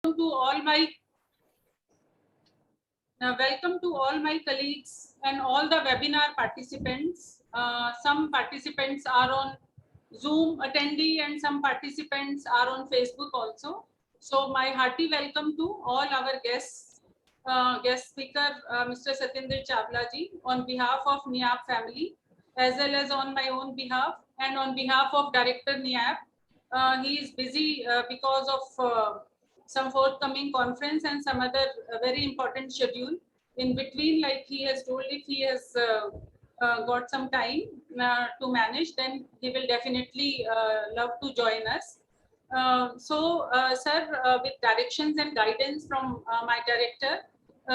to all my welcome to all my colleagues and all the webinar participants. Some participants are on Zoom attendee and some participants are on Facebook also. So my hearty welcome to all our guests, guest speaker, Mr. Satinder Chawla ji, on behalf of NIAP family, as well as on my own behalf and on behalf of Director NIAP. He is busy because of some forthcoming conference and some other very important schedule. In between, like he has told, if he has got some time to manage, then he will definitely love to join us. Sir, with directions and guidance from my director,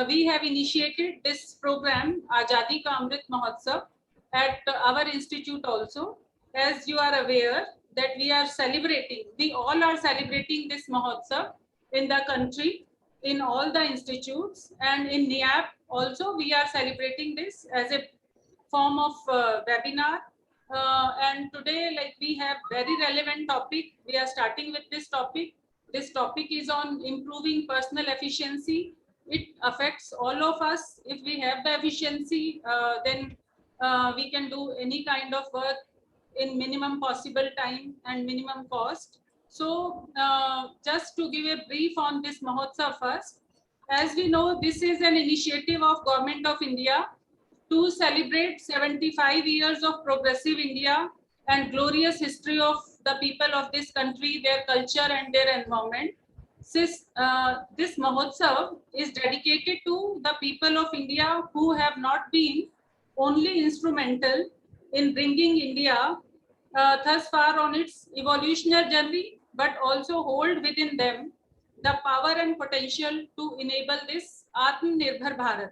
we have initiated this program, Azadi Ka Amrut Mahotsav, at our institute also. As you are aware that we are celebrating, we all are celebrating this Mahotsav in the country, in all the institutes, and in NIAP also we are celebrating this as a form of webinar. And today, like, we have very relevant topic. We are starting with this topic. This topic is on improving personal efficiency. It affects all of us. If we have the efficiency, then we can do any kind of work in minimum possible time and minimum cost. So just to give a brief on this Mahotsav first, as we know, this is an initiative of Government of India to celebrate 75 years of progressive India and glorious history of the people of this country, their culture and their environment. This Mahotsav is dedicated to the people of India who have not been only instrumental in bringing India thus far on its evolutionary journey, but also hold within them the power and potential to enable this Atmanirbhar Bharat.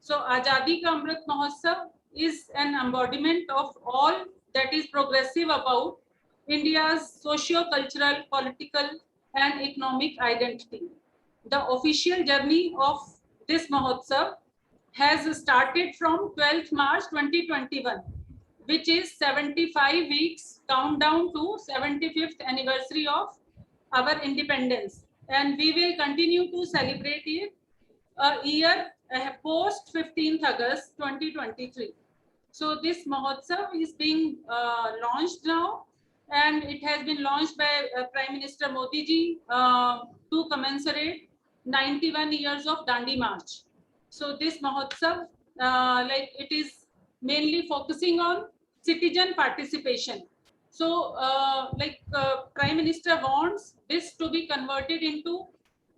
So Azadi Ka Amrut Mahotsav is an embodiment of all that is progressive about India's socio-cultural, political and economic identity. The official journey of this Mahotsav has started from 12th March 2021, which is 75 weeks countdown to 75th anniversary of our independence. And we will continue to celebrate it a year post 15th August 2023. So this Mahotsav is being launched now, and it has been launched by Prime Minister Modi ji to commensurate 91 years of Dandi March. So this Mahotsav, like, it is mainly focusing on citizen participation. So Prime Minister wants this to be converted into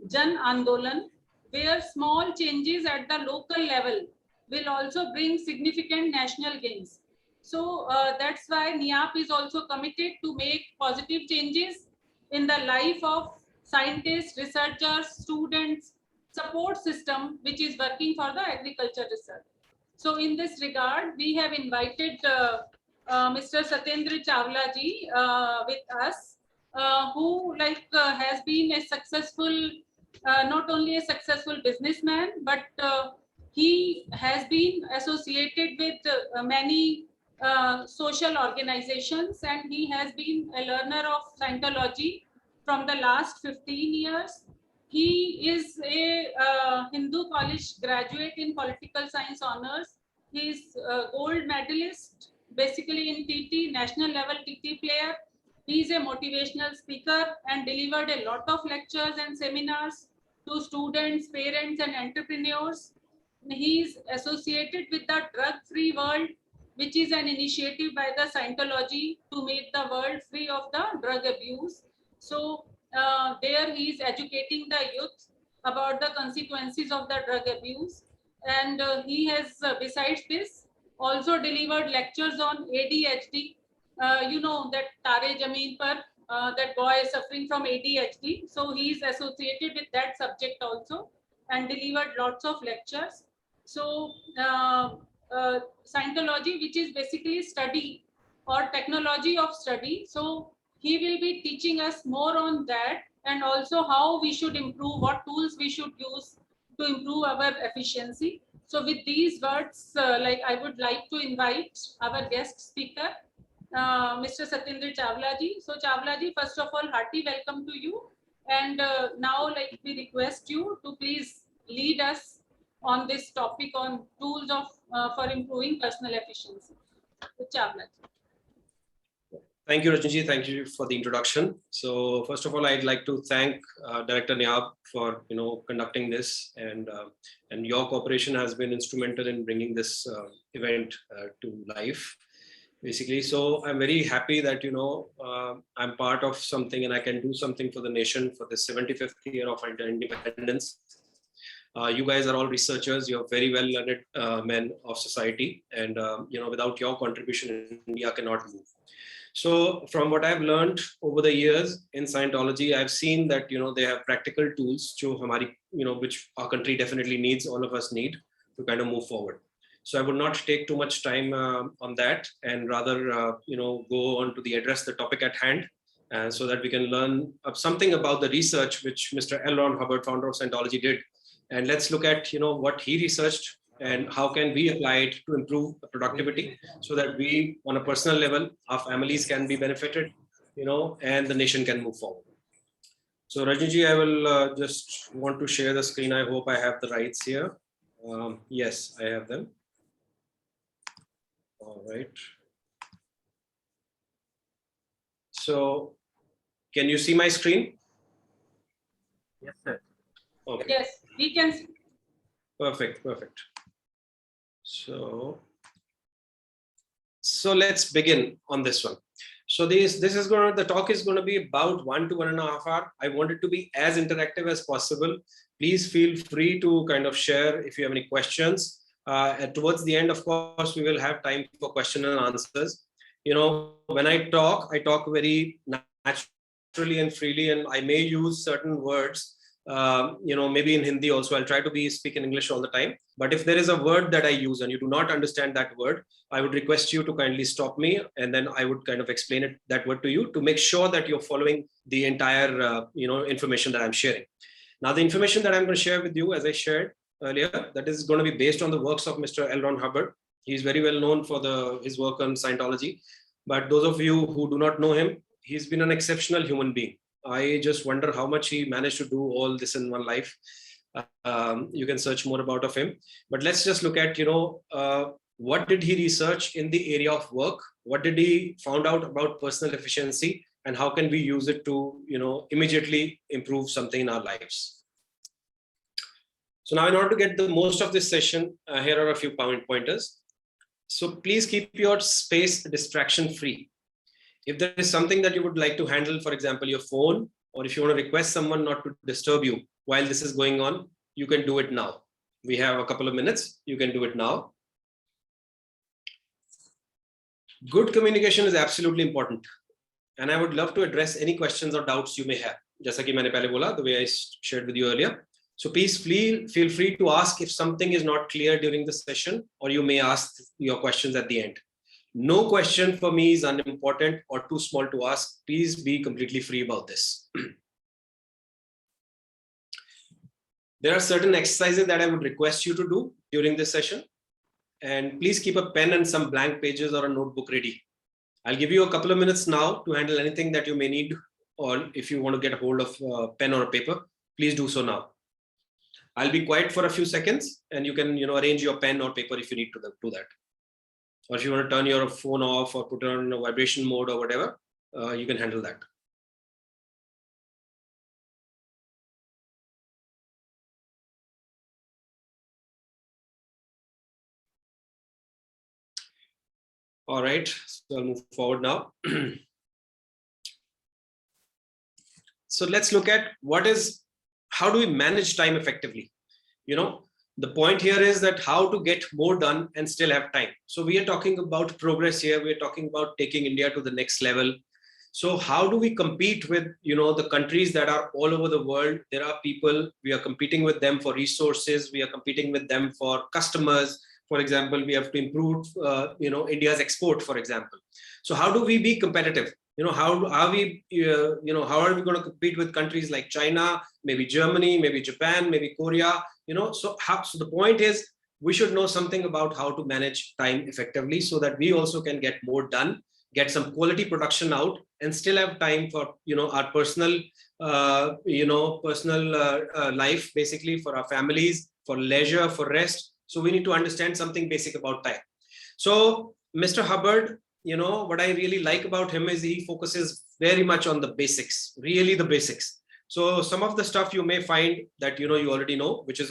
Jan Andolan, where small changes at the local level will also bring significant national gains. So that's why NIAP is also committed to make positive changes in the life of scientists, researchers, students, support system which is working for the agriculture research. So in this regard, we have invited Mr. Satinder Chawla ji with us, who has been a successful, not only a successful businessman, but he has been associated with many social organizations, and he has been a learner of Scientology from the last 15 years. He is a Hindu College graduate in political science honors. He is a gold medalist, basically in TT, national level TT player. He is a motivational speaker and delivered a lot of lectures and seminars to students, parents, and entrepreneurs. He is associated with the drug-free world, which is an initiative by the Scientology to make the world free of the drug abuse. So there he is educating the youth about the consequences of the drug abuse. And he has, besides this, also delivered lectures on ADHD. You know that Tare Jameen Par, that boy is suffering from ADHD. So he is associated with that subject also and delivered lots of lectures. So Scientology, which is basically study or technology of study. So he will be teaching us more on that, and also how we should improve, what tools we should use to improve our efficiency. So with these words, I would like to invite our guest speaker, Mr. Satinder Chawla ji. So Chawla ji, first of all, hearty welcome to you. And now, like, we request you to please lead us on this topic on tools of for improving personal efficiency. Chawla. Thank you, Rajnishi. Thank you for the introduction. So first of all, I'd like to thank Director NIAP for conducting this, and your cooperation has been instrumental in bringing this event to life, basically. So I'm very happy that I'm part of something and I can do something for the nation for the 75th year of independence. You guys are all researchers. You're very well learned men of society, and without your contribution, India cannot move. So from what I've learned over the years in Scientology, I've seen that they have practical tools which our country definitely needs, all of us need to kind of move forward. So I would not take too much time on that, and rather go on to address the topic at hand, so that we can learn something about the research which Mr. L. Ron Hubbard, founder of Scientology, did. And let's look at what he researched and how can we apply it to improve productivity, so that we, on a personal level, our families can be benefited, and the nation can move forward. So Rajniji, I will just want to share the screen. I hope I have the rights here. Yes, I have them. All right. So can you see my screen? Yes, sir. Okay. Yes, we can see. Perfect. So let's begin on this one. So the talk is going to be about 1 to 1.5 hours. I want it to be as interactive as possible. Please feel free to kind of share if you have any questions. Towards the end, of course, we will have time for question and answers. When I talk very naturally and freely, and I may use certain words, maybe in Hindi also. I'll try to speak in English all the time. But if there is a word that I use and you do not understand that word, I would request you to kindly stop me, and then I would kind of explain that word to you to make sure that you're following the entire information that I'm sharing. Now, the information that I'm going to share with you, as I shared earlier, that is going to be based on the works of Mr. L. Ron Hubbard. He's very well known for his work on Scientology. But those of you who do not know him, he's been an exceptional human being. I just wonder how much he managed to do all this in one life. You can search more about him. But let's just look at, what did he research in the area of work? What did he found out about personal efficiency? And how can we use it to, immediately improve something in our lives? So now, in order to get the most of this session, here are a few pointers. So please keep your space distraction free. If there is something that you would like to handle, for example, your phone, or if you want to request someone not to disturb you while this is going on, you can do it now. We have a couple of minutes. You can do it now. Good communication is absolutely important. And I would love to address any questions or doubts you may have. Jaisa ki maine pehle bola, the way I shared with you earlier. So please feel free to ask if something is not clear during the session, or you may ask your questions at the end. No question for me is unimportant or too small to ask. Please be completely free about this. There are certain exercises that I would request you to do during this session. And please keep a pen and some blank pages or a notebook ready. I'll give you a couple of minutes now to handle anything that you may need, or if you want to get a hold of a pen or a paper, please do so now. I'll be quiet for a few seconds, and you can arrange your pen or paper if you need to do that. Or if you want to turn your phone off or put it on a vibration mode or whatever, you can handle that. All right, so I'll move forward now. So let's look at how do we manage time effectively? The point here is that how to get more done and still have time. So we are talking about progress here. We're talking about taking India to the next level. So how do we compete with, the countries that are all over the world? There are people, we are competing with them for resources. We are competing with them for customers. For example, we have to improve, India's export, for example. So how do we be competitive? How are we going to compete with countries like China, maybe Germany, maybe Japan, maybe Korea? So the point is, we should know something about how to manage time effectively, so that we also can get more done get some quality production out, and still have time for, our personal, life, basically for our families, for leisure, for rest. So we need to understand something basic about time. So Mr. Hubbard, what I really like about him is he focuses very much on the basics, really the basics. So some of the stuff you may find that, you already know, which is,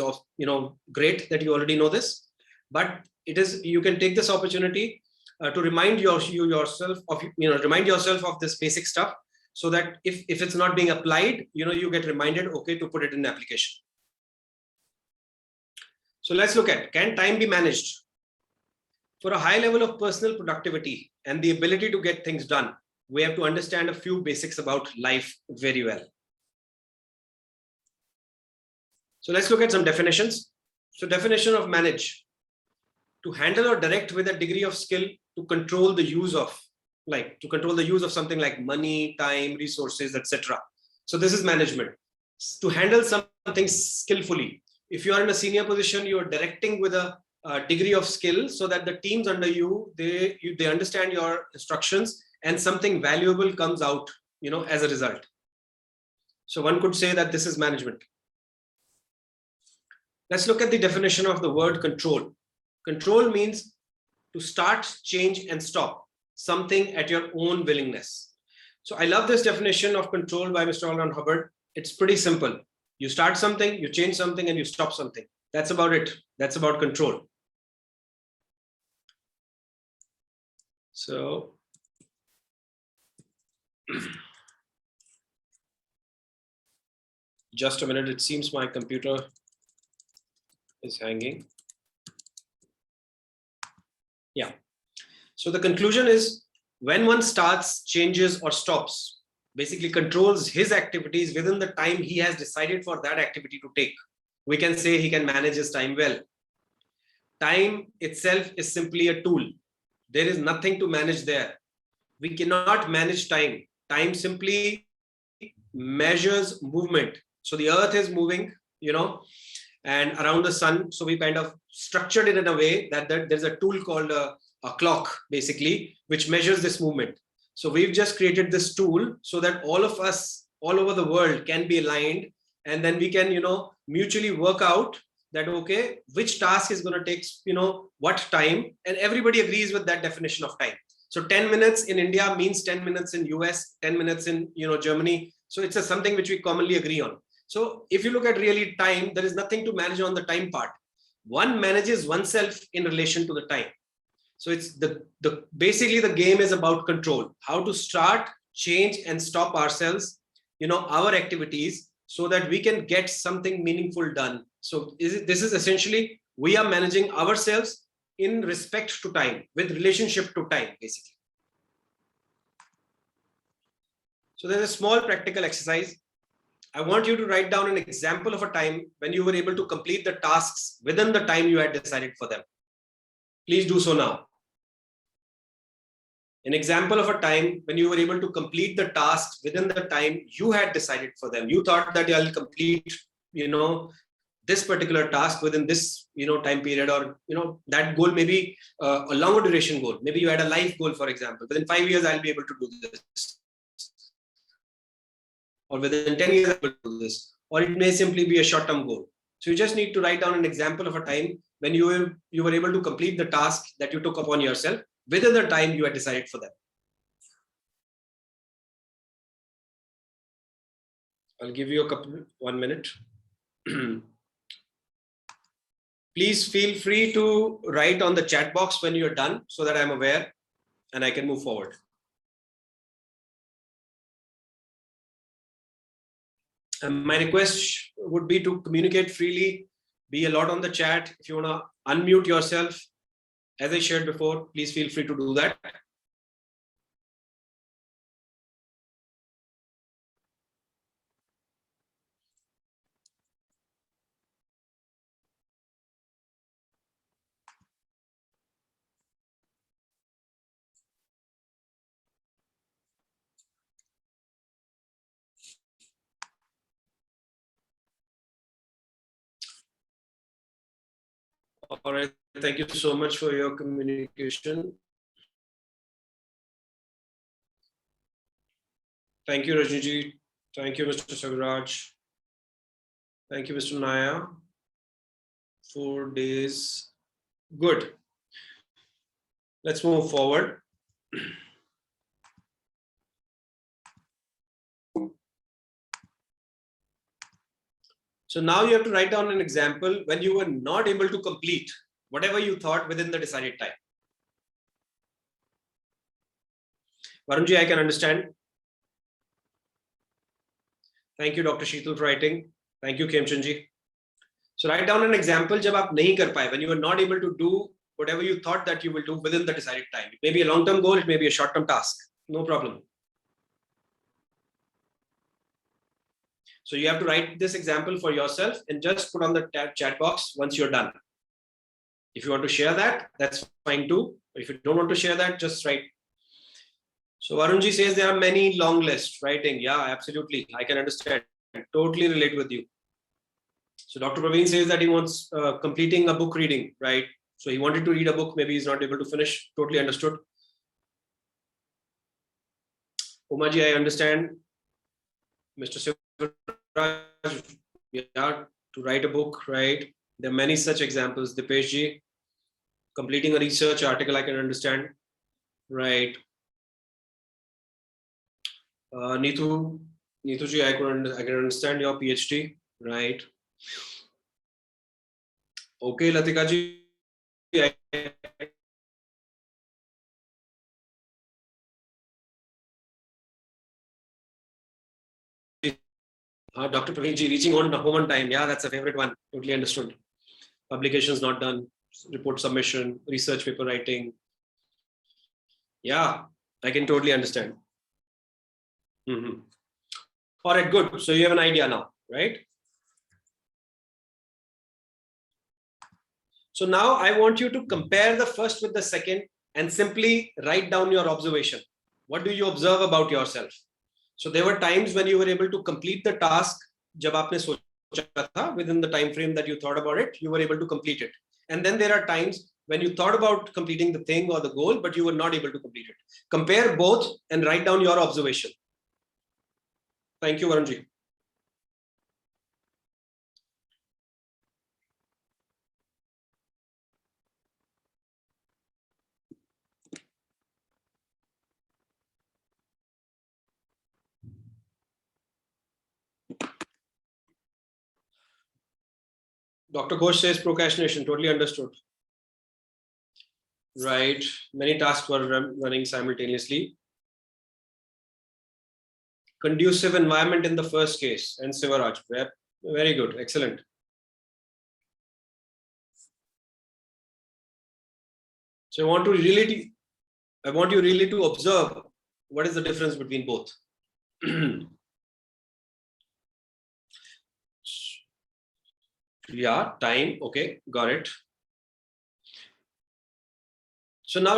great that you already know this, but you can take this opportunity to remind yourself of this basic stuff, so that if it's not being applied, you get reminded, okay, to put it in application. So let's look at, can time be managed? For a high level of personal productivity and the ability to get things done, we have to understand a few basics about life very well. So let's look at some definitions. So definition of manage: to handle or direct with a degree of skill to control the use of, something like money, time, resources, etc. So this is management. To handle something skillfully. If you are in a senior position, you are directing with a degree of skill, so that the teams under you, they understand your instructions, and something valuable comes out, as a result. So one could say that this is management. Let's look at the definition of the word control. Control means to start, change, and stop something at your own willingness. So I love this definition of control by Mr. L. Ron Hubbard. It's pretty simple. You start something, you change something, and you stop something. That's about it. That's about control. So just a minute. It seems my computer is hanging. Yeah. So the conclusion is, when one starts, changes, or stops, basically controls his activities within the time he has decided for that activity to take, we can say he can manage his time well. Time itself is simply a tool. There is nothing to manage there. We cannot manage time. Time simply measures movement. So the earth is moving, and around the sun. So we kind of structured it in a way that there's a tool called a clock, basically, which measures this movement. So we've just created this tool so that all of us all over the world can be aligned, and then we can, mutually work out that, okay, which task is going to take, what time, and everybody agrees with that definition of time. So 10 minutes in India means 10 minutes in US, 10 minutes in, Germany. So it's something which we commonly agree on. So if you look at really time, there is nothing to manage on the time part. One manages oneself in relation to the time. So it's basically the game is about control, how to start, change, and stop ourselves, our activities, so that we can get something meaningful done. So this is essentially, we are managing ourselves in respect to time, with relationship to time, basically. So there's a small practical exercise. I want you to write down an example of a time when you were able to complete the tasks within the time you had decided for them. Please do so now. An example of a time when you were able to complete the tasks within the time you had decided for them. You thought that I'll complete, this particular task within this, time period, or, that goal may be a longer duration goal. Maybe you had a life goal, for example. Within 5 years, I'll be able to do this. Or within 10 years, I'll do this. Or it may simply be a short-term goal. So you just need to write down an example of a time when you were able to complete the task that you took upon yourself within the time you had decided for them. I'll give you 1 minute. Please feel free to write on the chat box when you're done, so that I'm aware and I can move forward. And my request would be to communicate freely, be a lot on the chat. If you want to unmute yourself, as I shared before, please feel free to do that. All right. Thank you so much for your communication. Thank you, Rajniji. Thank you, Mr. Sagraj. Thank you, Mr. Naya. 4 days. Good. Let's move forward. So now you have to write down an example when you were not able to complete whatever you thought within the decided time. Varunji, I can understand. Thank you, Dr. Sheetal, for writing. Thank you, Kemchandji. So write down an example jab aap nahi kar paaye, when you were not able to do whatever you thought that you will do within the decided time. It may be a long-term goal, it may be a short-term task. No problem. So you have to write this example for yourself and just put on the chat box once you're done. If you want to share that, that's fine too. But if you don't want to share that, just write. So Varunji says there are many long lists writing. Yeah, absolutely. I can understand. I totally relate with you. So Dr. Praveen says that he wants completing a book reading, right? So he wanted to read a book. Maybe he's not able to finish. Totally understood. Umaji, I understand. Mr. Sivaraj, yeah, to write a book, right? There are many such examples. Dipeshji, completing a research article, I can understand, right? Neetuji, I can understand your PhD, right? Okay, Latikaji, Dr. Praveenji, reaching on home on time. Yeah, that's a favorite one. Totally understood. Publications not done, report submission, research paper writing. Yeah, I can totally understand. All right, good. So you have an idea now, right? So now I want you to compare the first with the second and simply write down your observation. What do you observe about yourself? So there were times when you were able to complete the task jab aapne socha tha, within the time frame that you thought about it, you were able to complete it. And then there are times when you thought about completing the thing or the goal, but you were not able to complete it. Compare both and write down your observation. Thank you, Varunji. Dr. Ghosh says procrastination, totally understood. Right, many tasks were running simultaneously. Conducive environment in the first case, and Sivaraj, very good, excellent. So I want you really to observe what is the difference between both. Yeah, time, okay, got it. So now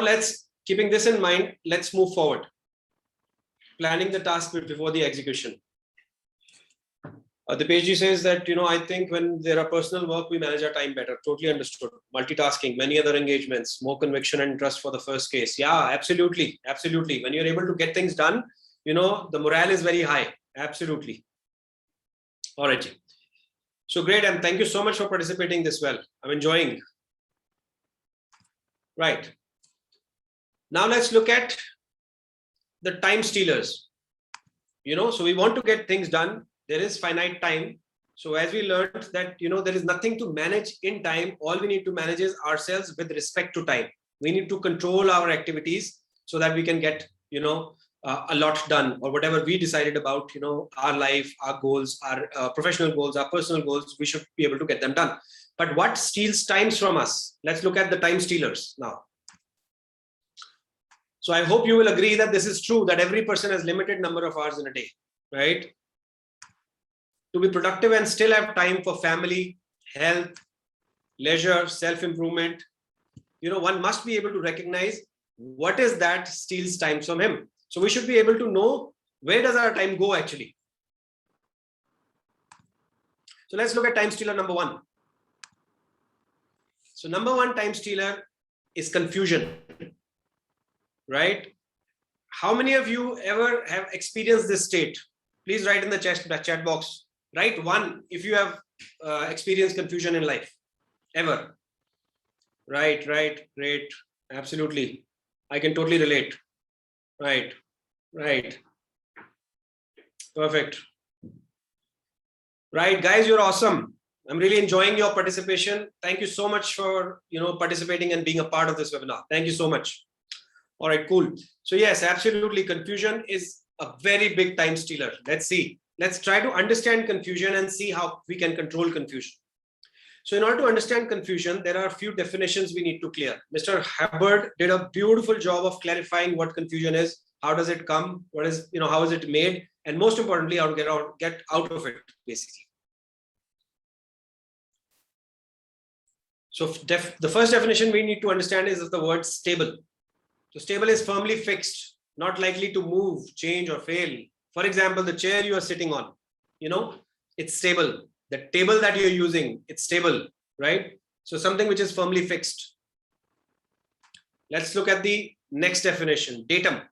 keeping this in mind, let's move forward. Planning the task before the execution. Dipeshji says that, I think when there are personal work, we manage our time better. Totally understood. Multitasking, many other engagements, more conviction and trust for the first case. Yeah, absolutely. Absolutely. When you're able to get things done, the morale is very high. Absolutely. All right. So great. And thank you so much for participating this well. I'm enjoying. Right. Now let's look at the time stealers. So we want to get things done. There is finite time. So as we learned that, there is nothing to manage in time. All we need to manage is ourselves with respect to time. We need to control our activities so that we can get, a lot done, or whatever we decided about, our life, our goals, our professional goals, our personal goals, we should be able to get them done. But what steals times from us? Let's look at the time stealers now. So I hope you will agree that this is true, that every person has limited number of hours in a day, right? To be productive and still have time for family, health, leisure, self-improvement, one must be able to recognize what is that steals time from him. So we should be able to know where does our time go actually. So let's look at time stealer number one. So number one time stealer is confusion, right? How many of you ever have experienced this state? Please write in the chat box. Write one if you have experienced confusion in life, ever. Right, great. Absolutely. I can totally relate. Right. Perfect. Right, guys, you're awesome. I'm really enjoying your participation. Thank you so much for participating and being a part of this webinar. Thank you so much. All right, cool. So yes, absolutely. Confusion is a very big time stealer. Let's see. Let's try to understand confusion and see how we can control confusion. So in order to understand confusion, there are a few definitions we need to clear. Mr. Hubbard did a beautiful job of clarifying what confusion is, how does it come, what is, how is it made, and most importantly, how to get out of it, basically. So the first definition we need to understand is the word stable. So stable is firmly fixed, not likely to move, change, or fail. For example, the chair you are sitting on, it's stable. The table that you're using, it's stable, right? So something which is firmly fixed. Let's look at the next definition, datum.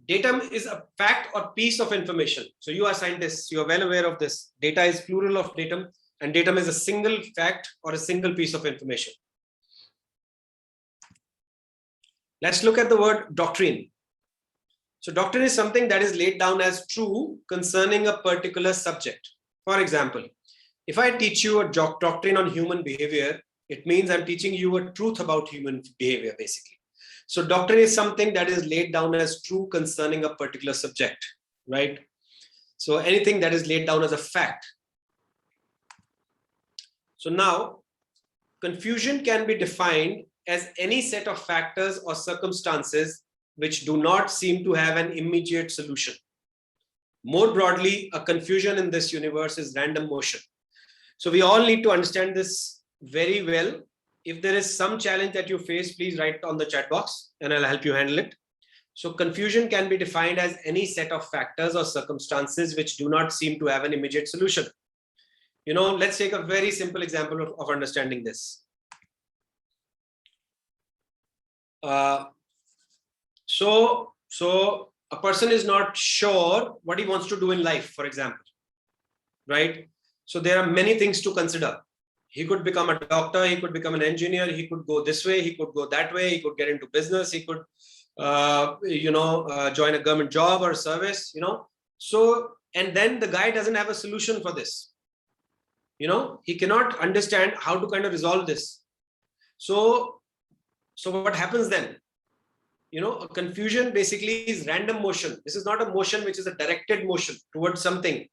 Datum is a fact or piece of information. So you are scientists, you are well aware of this. Data is plural of datum, and datum is a single fact or a single piece of information. Let's look at the word doctrine. So doctrine is something that is laid down as true concerning a particular subject. For example, if I teach you a doctrine on human behavior, it means I'm teaching you a truth about human behavior, basically. So doctrine is something that is laid down as true concerning a particular subject, right? So anything that is laid down as a fact. So now, confusion can be defined as any set of factors or circumstances which do not seem to have an immediate solution. More broadly, a confusion in this universe is random motion. So we all need to understand this very well. If there is some challenge that you face, please write on the chat box and I'll help you handle it. So confusion can be defined as any set of factors or circumstances which do not seem to have an immediate solution. Let's take a very simple example of understanding this. So a person is not sure what he wants to do in life, for example, right? So there are many things to consider. He could become a doctor, he could become an engineer, he could go this way, he could go that way, he could get into business, he could, join a government job or service, So, and then the guy doesn't have a solution for this. He cannot understand how to kind of resolve this. So what happens then? A confusion basically is random motion. This is not a motion which is a directed motion towards something,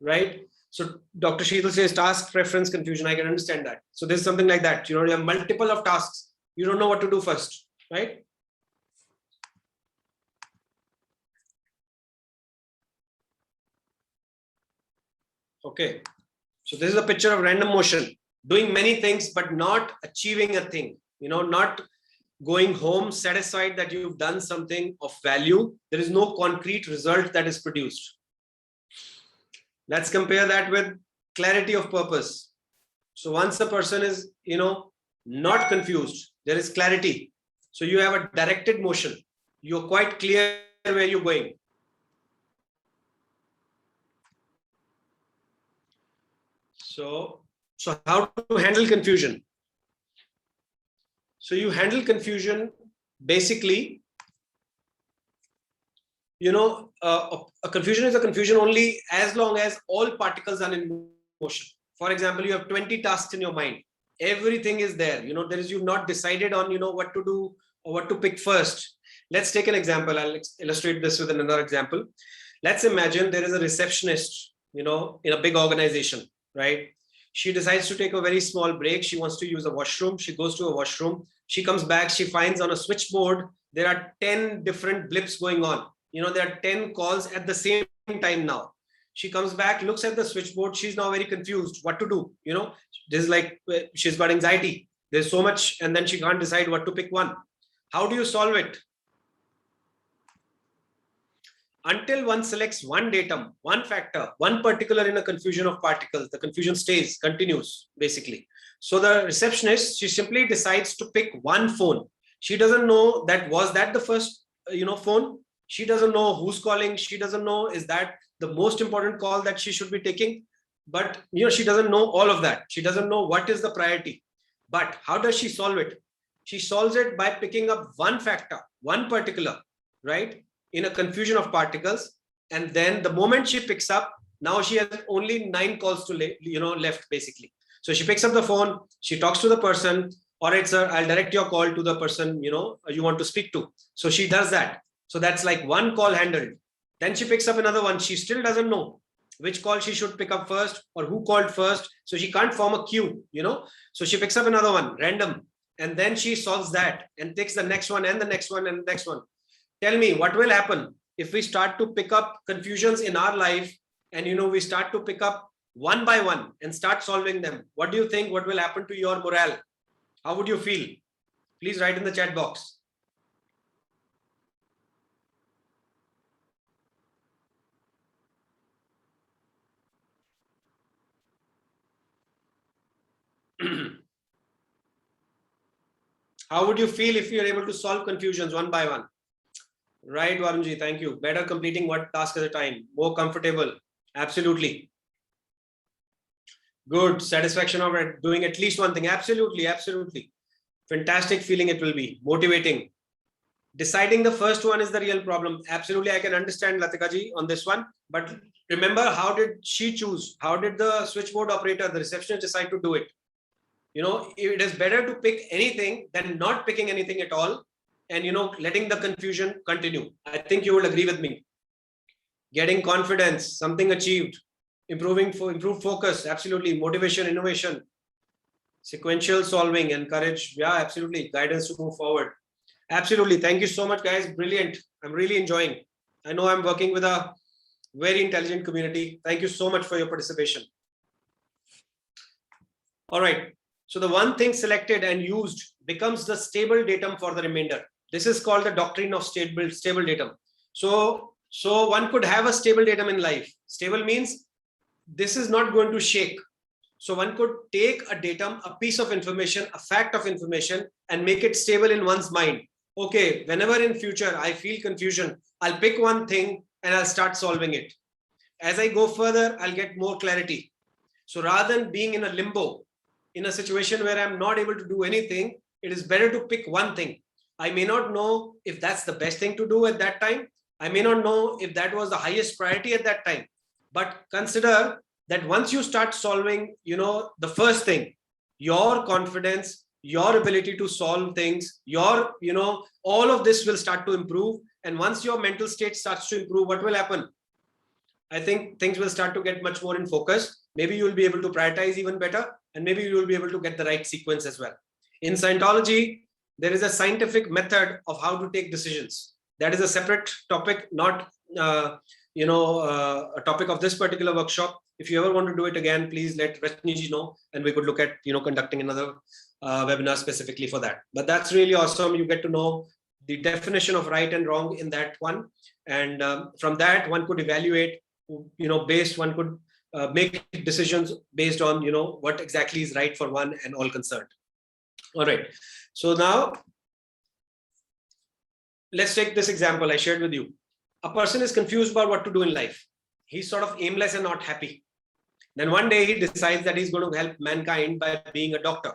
right? So Dr. Sheetal says task preference confusion. I can understand that. So there's something like that. You have multiple of tasks. You don't know what to do first, right? Okay. So this is a picture of random motion, doing many things, but not achieving a thing, not going home satisfied that you've done something of value. There is no concrete result that is produced. Let's compare that with clarity of purpose. So once a person is, not confused, there is clarity. So you have a directed motion. You're quite clear where you're going. So how to handle confusion? So you handle confusion basically, a confusion is a confusion only as long as all particles are in motion. For example, you have 20 tasks in your mind. Everything is there. You've not decided on, what to do or what to pick first. Let's take an example. I'll illustrate this with another example. Let's imagine there is a receptionist, in a big organization, right? She decides to take a very small break. She wants to use a washroom. She goes to a washroom. She comes back. She finds on a switchboard, there are 10 different blips going on. There are 10 calls at the same time now. She comes back, looks at the switchboard. She's now very confused what to do. This is like she's got anxiety. There's so much, and then she can't decide what to pick one. How do you solve it? Until one selects one datum, one factor, one particular in a confusion of particles, the confusion continues, basically. So the receptionist, she simply decides to pick one phone. She doesn't know that was that the first, phone. She doesn't know who's calling. She doesn't know, is that the most important call that she should be taking? But she doesn't know all of that. She doesn't know what is the priority. But how does she solve it? She solves it by picking up one factor, one particular, right, in a confusion of particles. And then the moment she picks up, now she has only 9 calls to left, basically. So she picks up the phone, she talks to the person. All right, sir, I'll direct your call to the person you want to speak to. So she does that. So that's like one call handled. Then she picks up another one. She still doesn't know which call she should pick up first or who called first. So she can't form a queue, So she picks up another one, random. And then she solves that and takes the next one and the next one and the next one. Tell me, what will happen if we start to pick up confusions in our life and, we start to pick up one by one and start solving them? What do you think? What will happen to your morale? How would you feel? Please write in the chat box. How would you feel if you're able to solve confusions one by one? Right, Varunji, thank you. Better completing one task at a time. More comfortable. Absolutely. Good. Satisfaction of doing at least one thing. Absolutely, absolutely. Fantastic feeling it will be. Motivating. Deciding the first one is the real problem. Absolutely, I can understand Latika ji on this one. But remember, how did she choose? How did the switchboard operator, the receptionist, decide to do it? It is better to pick anything than not picking anything at all and, letting the confusion continue. I think you will agree with me. Getting confidence, something achieved, improved focus, absolutely. Motivation, innovation, sequential solving, encourage. Yeah, absolutely. Guidance to move forward. Absolutely. Thank you so much, guys. Brilliant. I'm really enjoying. I know I'm working with a very intelligent community. Thank you so much for your participation. All right. So the one thing selected and used becomes the stable datum for the remainder. This is called the doctrine of stable datum. So one could have a stable datum in life. Stable means this is not going to shake. So one could take a datum, a piece of information, a fact of information, and make it stable in one's mind. Okay, whenever in future I feel confusion, I'll pick one thing and I'll start solving it. As I go further, I'll get more clarity. So rather than being in a limbo, in a situation where I'm not able to do anything, it is better to pick one thing. I may not know if that's the best thing to do at that time. I may not know if that was the highest priority at that time. But consider that once you start solving, the first thing, your confidence, your ability to solve things, your, all of this will start to improve. And once your mental state starts to improve, what will happen? I think things will start to get much more in focus. Maybe you will be able to prioritize even better, and maybe you will be able to get the right sequence as well. In Scientology, there is a scientific method of how to take decisions. That is a separate topic, not a topic of this particular workshop. If you ever want to do it again, please let Rajni know, and we could look at conducting another webinar specifically for that. But that's really awesome. You get to know the definition of right and wrong in that one, and from that one could evaluate. One could make decisions based on what exactly is right for one and all concerned. All right. So now let's take this example I shared with you. A person is confused about what to do in life. He's sort of aimless and not happy. Then one day he decides that he's going to help mankind by being a doctor,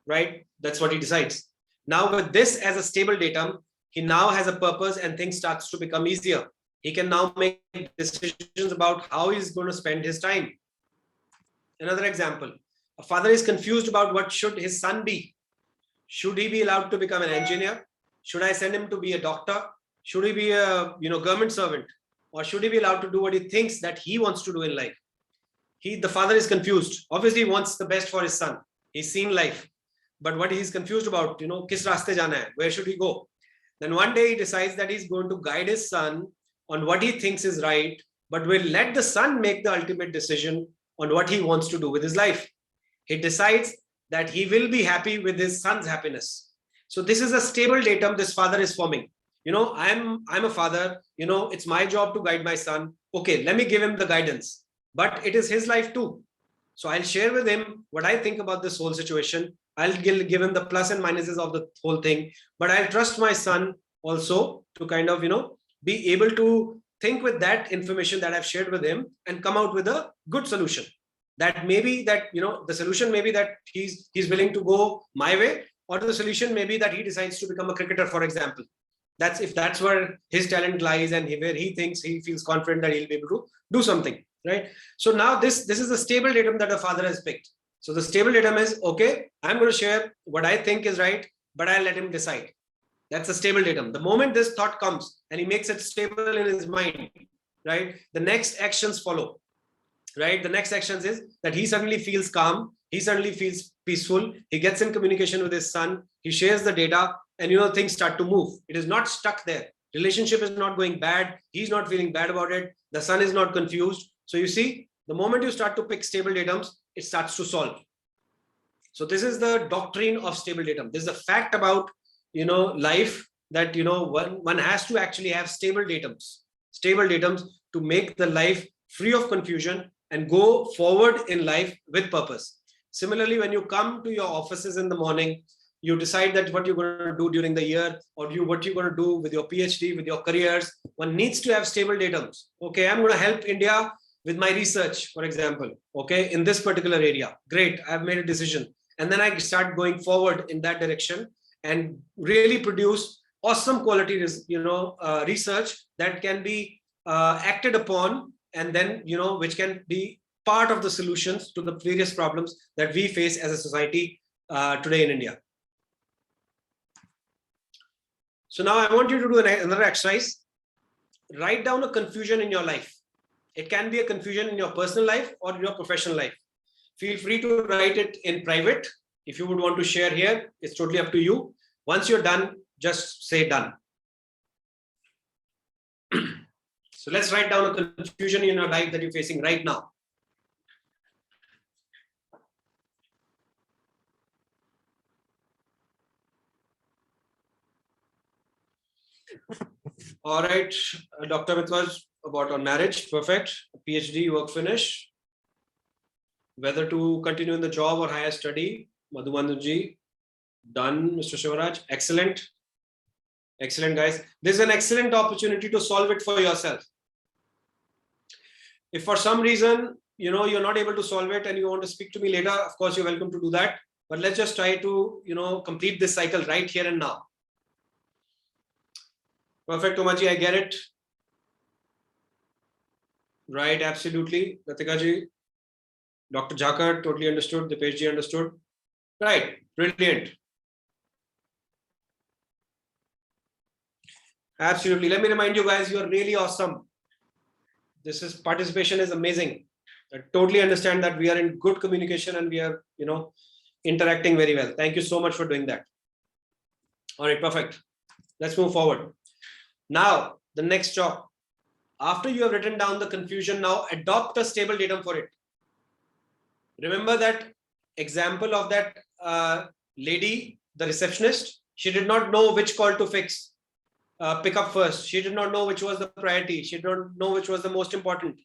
right? That's what he decides. Now with this as a stable datum, he now has a purpose and things starts to become easier. He can now make decisions about how he's going to spend his time. Another example, a father is confused about what should his son be. Should he be allowed to become an engineer? Should I send him to be a doctor? Should he be a government servant? Or should he be allowed to do what he thinks that he wants to do in life? The father is confused. Obviously, he wants the best for his son. He's seen life. But what he's confused about, kis raaste jana hai? Where should he go? Then one day he decides that he's going to guide his son on what he thinks is right, but will let the son make the ultimate decision on what he wants to do with his life. He decides that he will be happy with his son's happiness. So this is a stable datum this father is forming. I'm a father, it's my job to guide my son. Okay, let me give him the guidance, but it is his life too. So I'll share with him what I think about this whole situation. I'll give him the plus and minuses of the whole thing, but I'll trust my son also to kind of, be able to think with that information that I've shared with him and come out with a good solution. That maybe that, the solution may be that he's willing to go my way, or the solution may be that he decides to become a cricketer, for example. That's where his talent lies, and where he thinks, he feels confident that he'll be able to do something, right? So now this is the stable datum that the father has picked. So the stable datum is, okay, I'm going to share what I think is right, but I'll let him decide. That's a stable datum. The moment this thought comes and he makes it stable in his mind, right, the next actions follow, right? The next actions is that he suddenly feels calm, he suddenly feels peaceful, he gets in communication with his son, he shares the data, and things start to move. It is not stuck there. Relationship is not going bad. He's not feeling bad about it. The son is not confused. So you see, the moment you start to pick stable datums, it starts to solve. So this is the doctrine of stable datum. This is a fact about life, that one has to actually have stable datums to make the life free of confusion and go forward in life with purpose. Similarly, when you come to your offices in the morning, you decide that what you're going to do during the year, or what you're going to do with your PhD, with your careers. One needs to have stable datums. Okay, I'm going to help India with my research, for example, okay, in this particular area. Great, I've made a decision. And then I start going forward in that direction and really produce awesome quality research that can be acted upon, and then which can be part of the solutions to the various problems that we face as a society today in India. So now I want you to do another exercise. Write down a confusion in your life. It can be a confusion in your personal life or in your professional life. Feel free to write it in private. If you would want to share here, it's totally up to you. Once you're done, just say done. So let's write down a confusion in your life that you're facing right now. All right, Dr. Mitwaj, about on marriage, perfect. PhD, work finish. Whether to continue in the job or higher study, Madhubanduji, done. Mr. Shivaraj, excellent. Excellent, guys. This is an excellent opportunity to solve it for yourself. If for some reason, you're not able to solve it and you want to speak to me later, of course, you're welcome to do that. But let's just try to, complete this cycle right here and now. Perfect, Umaji, I get it. Right, absolutely. Ratika ji, Dr. Jakar, totally understood. Dipesh ji understood. Right, brilliant. Absolutely. Let me remind you guys, you are really awesome. Participation is amazing. I totally understand that we are in good communication and we are, interacting very well. Thank you so much for doing that. All right, perfect. Let's move forward. Now, the next job. After you have written down the confusion, now adopt a stable datum for it. Remember that example of that lady, the receptionist. She did not know which call to pick up first. She did not know which was the priority. She did not know which was the most important.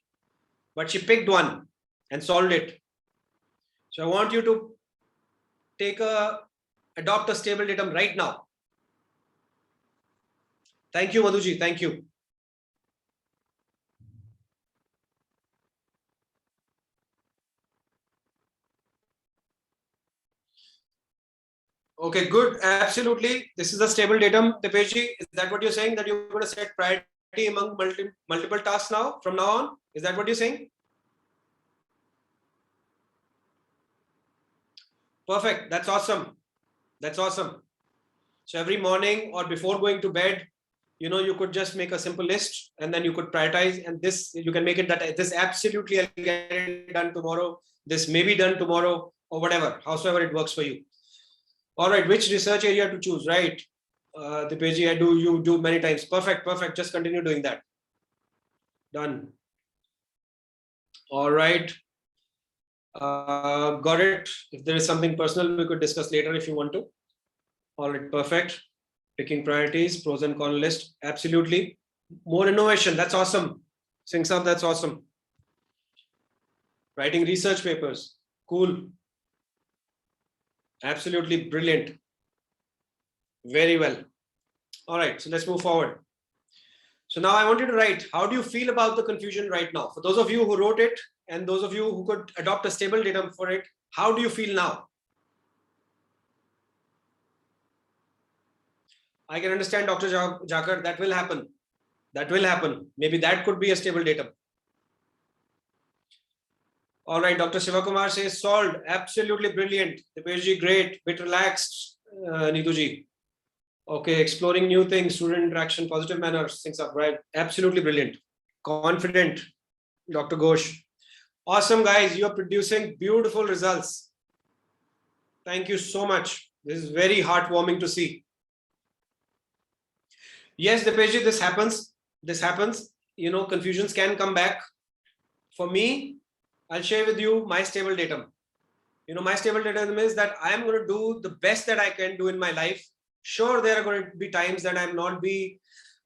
But she picked one and solved it. So I want you to adopt a stable datum right now. Thank you, Madhuji. Thank you. Okay, good. Absolutely. This is a stable datum. Dipesh, is that what you're saying? That you're going to set priority among multiple tasks now, from now on? Is that what you're saying? Perfect. That's awesome. That's awesome. So every morning or before going to bed, you could just make a simple list and then you could prioritize, and this, you can make it that this absolutely I'll get it done tomorrow. This may be done tomorrow or whatever, howsoever it works for you. All right, which research area to choose, right? Dipeji, you do many times. Perfect, perfect. Just continue doing that. Done. All right. Got it. If there is something personal, we could discuss later if you want to. All right, perfect. Picking priorities, pros and cons list. Absolutely. More innovation. That's awesome. Sing Sab, that's awesome. Writing research papers. Cool. Absolutely brilliant. Very well. All right, so let's move forward. So now I want you to write, how do you feel about the confusion right now? For those of you who wrote it and those of you who could adopt a stable datum for it, how do you feel now? I can understand, Dr. Jakar, that will happen. That will happen. Maybe that could be a stable datum. All right, Dr. Sivakumar says solved. Absolutely brilliant. Dipesh, great. Bit relaxed, Neetuji. Okay, exploring new things, student interaction, positive manners, things up, right? Absolutely brilliant. Confident, Dr. Ghosh. Awesome, guys. You are producing beautiful results. Thank you so much. This is very heartwarming to see. Yes, Dipesh, this happens. This happens. You know, confusions can come back. For me, I'll share with you my stable datum. You know, my stable datum is that I am going to do the best that I can do in my life. Sure, there are going to be times that I'm not be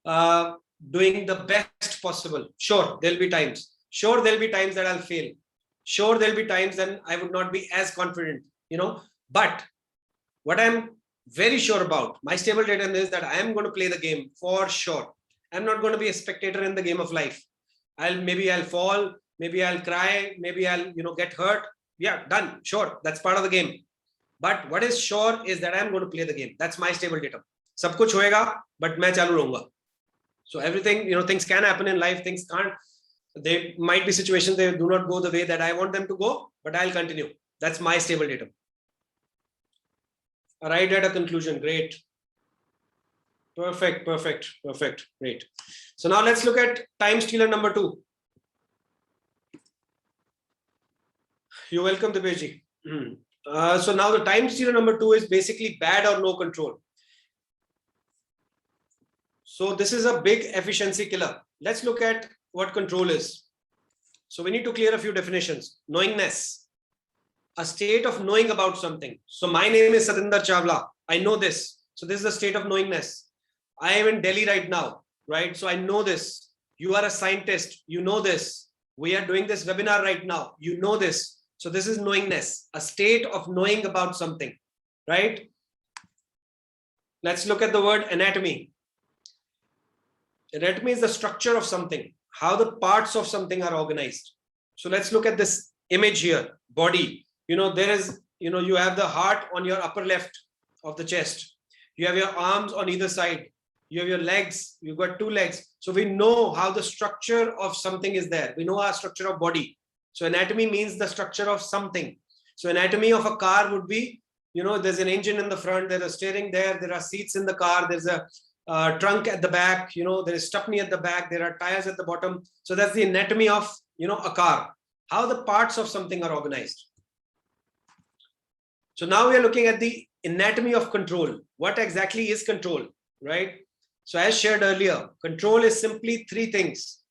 doing the best possible. Sure, there'll be times. Sure, there'll be times that I'll fail. Sure, there'll be times that I would not be as confident, you know. But what I'm very sure about, my stable datum is that I am going to play the game for sure. I'm not going to be a spectator in the game of life. Maybe I'll fall, maybe I'll cry, maybe I'll, you know, get hurt. Yeah, done. Sure, that's part of the game. But what is sure is that I'm going to play the game. That's my stable datum. Sab kuch hoega, but main chalu rahunga. So everything, you know, things can happen in life. Things can't. There might be situations they do not go the way that I want them to go, but I'll continue. That's my stable datum. Arrived at a conclusion. Great. Perfect, perfect, perfect. Great. So now let's look at time stealer number 2. You're welcome, Dipesh. So now the time stealer number 2 is basically bad or no control. So this is a big efficiency killer. Let's look at what control is. So we need to clear a few definitions. Knowingness, a state of knowing about something. So my name is Satinder Chawla. I know this. So this is a state of knowingness. I am in Delhi right now, right? So I know this. You are a scientist. You know this. We are doing this webinar right now. You know this. So this is knowingness, a state of knowing about something, right? Let's look at the word anatomy. Anatomy is the structure of something, how the parts of something are organized. So let's look at this image here, body. You know, there is, you know, you have the heart on your upper left of the chest. You have your arms on either side. You have your legs, you've got 2 legs. So we know how the structure of something is there. We know our structure of body. So anatomy means the structure of something. So anatomy of a car would be, you know, there's an engine in the front, there's a steering there are seats in the car, there's a trunk at the back, you know, there is stepney at the back, there are tires at the bottom. So that's the anatomy of, you know, a car, how the parts of something are organized. So now we are looking at the anatomy of control. What exactly is control, right? So as shared earlier, control is simply 3 things,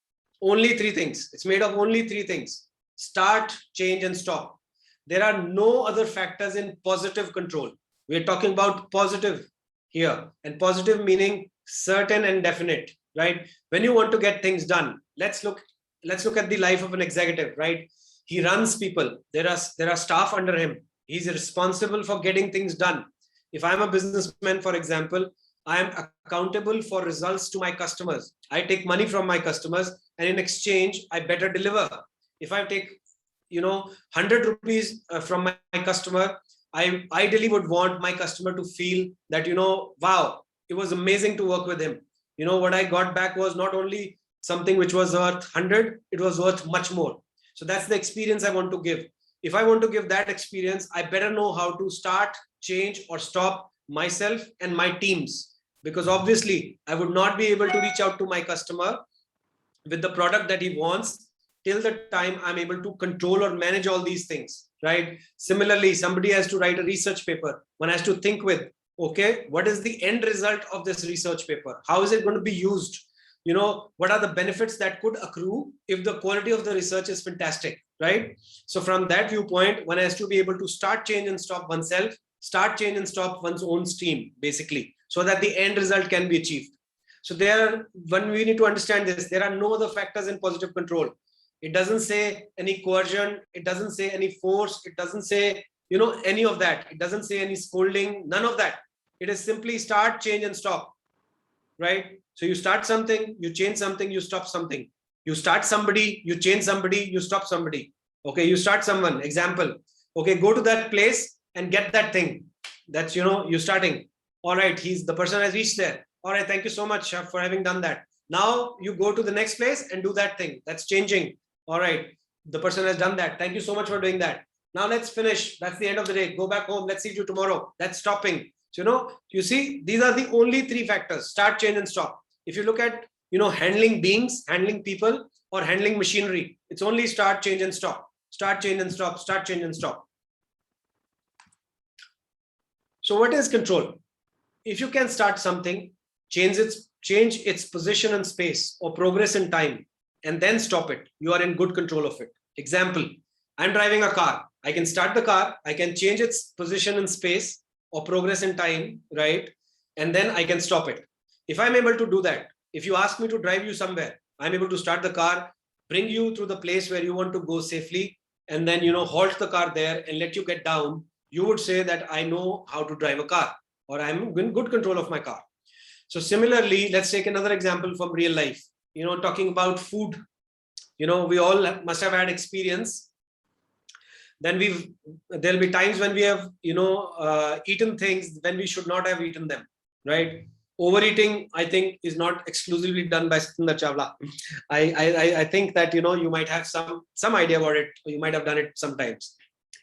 only 3 things. It's made of only 3 things. Start, change, and stop. There are no other factors in positive control. We're talking about positive here, and positive meaning certain and definite, right? When you want to get things done, let's look at the life of an executive, right? He runs people. There are staff under him. He's responsible for getting things done. If I'm a businessman, for example, I am accountable for results to my customers. I take money from my customers, and in exchange, I better deliver. If I take, you know, 100 rupees from my customer, I ideally would want my customer to feel that, you know, wow, it was amazing to work with him. You know, what I got back was not only something which was worth 100, it was worth much more. So that's the experience I want to give. If I want to give that experience, I better know how to start, change, or stop myself and my teams. Because obviously, I would not be able to reach out to my customer with the product that he wants till the time I'm able to control or manage all these things, right? Similarly, somebody has to write a research paper. One has to think with, okay, what is the end result of this research paper? How is it going to be used? You know, what are the benefits that could accrue if the quality of the research is fantastic, right? So from that viewpoint, one has to be able to start, change, and stop oneself, start, change, and stop one's own steam, basically, so that the end result can be achieved. So when we need to understand this, there are no other factors in positive control. It doesn't say any coercion. It doesn't say any force. It doesn't say, you know, any of that. It doesn't say any scolding, none of that. It is simply start, change, and stop. right? So you start something, you change something, you stop something. You start somebody, you change somebody, you stop somebody. Okay, you start someone, example. Okay, go to that place and get that thing. That's, you're starting. All right, the person has reached there. All right, thank you so much for having done that. Now you go to the next place and do that thing. That's changing. All right, the person has done that. Thank you so much for doing that. Now let's finish. That's the end of the day. Go back home. Let's see you tomorrow. That's stopping. So, you see, these are the only three factors: start, change, and stop. If you look at, handling beings, handling people, or handling machinery, it's only start, change, and stop. Start, change, and stop. Start, change, and stop. So what is control? If you can start something, change its position in space or progress in time, and then stop it, you are in good control of it. Example, I'm driving a car. I can start the car, I can change its position in space or progress in time, right? And then I can stop it. If I'm able to do that, if you ask me to drive you somewhere, I'm able to start the car, bring you to the place where you want to go safely, and then, halt the car there and let you get down. You would say that I know how to drive a car, or I'm in good control of my car. So similarly, let's take another example from real life, talking about food. We all must have had experience. Then there'll be times when we have, eaten things when we should not have eaten them, right? Overeating, I think, is not exclusively done by Satinder Chawla. I think that, you might have some idea about it, or you might have done it sometimes.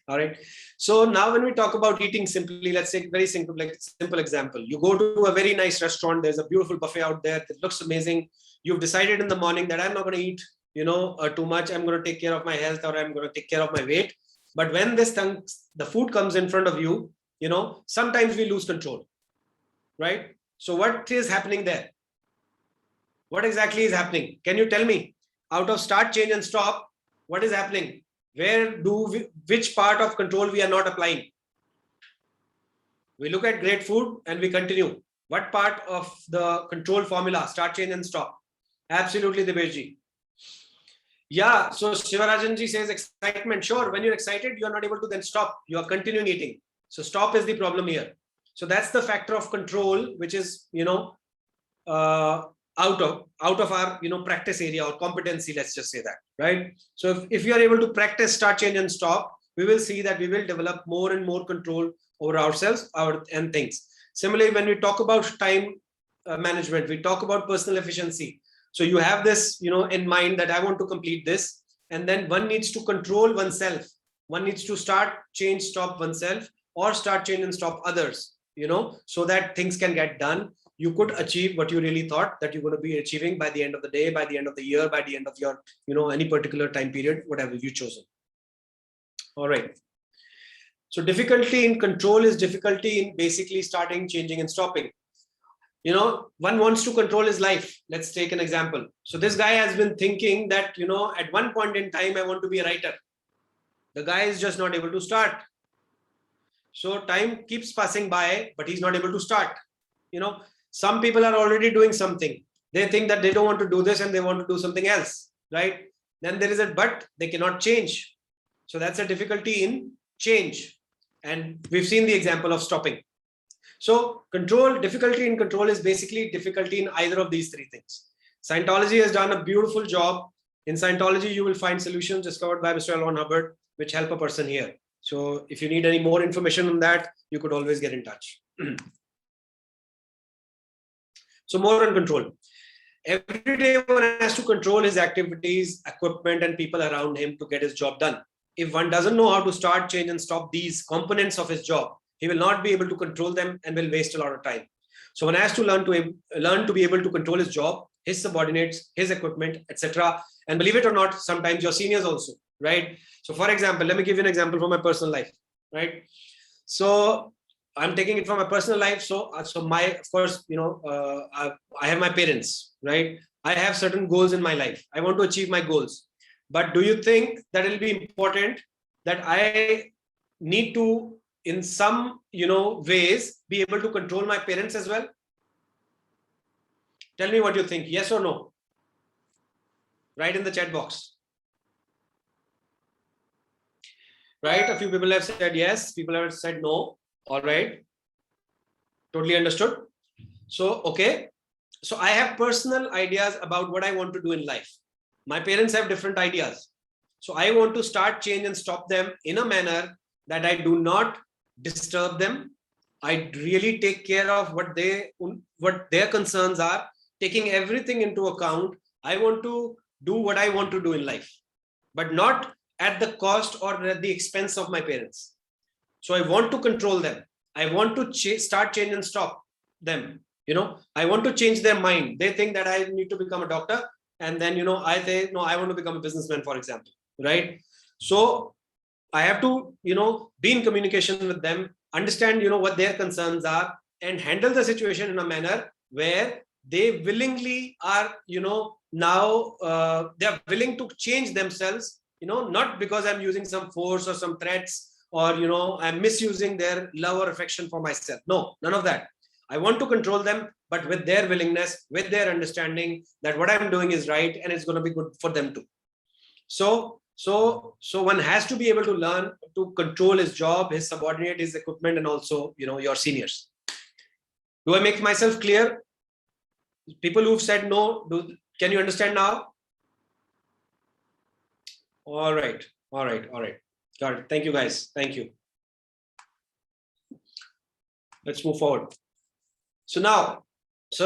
All right. So now when we talk about eating simply, let's take very simple example. You go to a very nice restaurant. There's a beautiful buffet out there that looks amazing. You've decided in the morning that I'm not going to eat, too much. I'm going to take care of my health, or I'm going to take care of my weight. But when the food comes in front of you, sometimes we lose control, right? So what is happening there? What exactly is happening? Can you tell me? Out of start, change, and stop, what is happening? Which part of control we are not applying? We look at great food and we continue. What part of the control formula, start, change, and stop? Absolutely, Debeshji. Yeah, so Shivarajanji says excitement. Sure, when you're excited, you're not able to then stop. You are continuing eating. So stop is the problem here. So that's the factor of control, which is, out of our, practice area or competency, let's just say that, right? So if you are able to practice start, change, and stop, we will see that we will develop more and more control over ourselves, and things. Similarly, when we talk about time management, we talk about personal efficiency. So you have this, in mind that I want to complete this, and then one needs to control oneself. One needs to start, change, stop oneself, or start, change, and stop others, so that things can get done. You could achieve what you really thought that you're going to be achieving by the end of the day, by the end of the year, by the end of your, any particular time period, whatever you've chosen. All right. So difficulty in control is difficulty in basically starting, changing, and stopping. One wants to control his life. Let's take an example. So this guy has been thinking that, at one point in time, I want to be a writer. The guy is just not able to start. So time keeps passing by, but he's not able to start. Some people are already doing something. They think that they don't want to do this and they want to do something else, right? Then there is a but they cannot change. So that's a difficulty in change. And we've seen the example of stopping. So difficulty in control is basically difficulty in either of these three things. Scientology has done a beautiful job. In Scientology, you will find solutions discovered by Mr. L. Ron Hubbard, which help a person here. So if you need any more information on that, you could always get in touch. So more on control. Every day one has to control his activities, equipment, and people around him to get his job done. If one doesn't know how to start, change, and stop these components of his job, he will not be able to control them and will waste a lot of time. So one has to learn to be able to control his job, his subordinates, his equipment, etc. And believe it or not, sometimes your seniors also, right? So for example, let me give you an example from my personal life, right? So I'm taking it from my personal life. So my, of course, I have my parents, right? I have certain goals in my life. I want to achieve my goals. But do you think that it'll be important that I need to, in some, ways, be able to control my parents as well? Tell me what you think. Yes or no? Write in the chat box. Right? A few people have said yes. People have said no. All right. Totally understood. So, okay. So I have personal ideas about what I want to do in life. My parents have different ideas. So I want to start change and stop them in a manner that I do not disturb them. I really take care of what their concerns are, taking everything into account. I want to do what I want to do in life, but not at the cost or at the expense of my parents. So I want to control them. I want to start change and stop them. I want to change their mind. They think that I need to become a doctor, and then I say no, I want to become a businessman, for example, right? So I have to be in communication with them, understand what their concerns are, and handle the situation in a manner where they willingly are now they're willing to change themselves, not because I'm using some force or some threats, or I'm misusing their love or affection for myself. No, none of that. I want to control them, but with their willingness, with their understanding that what I'm doing is right and it's going to be good for them too. So one has to be able to learn to control his job, his subordinate, his equipment, and also your seniors. Do I make myself clear? People who've said no, can you understand now? All right. Got it. Thank you, guys. Thank you. Let's move forward. So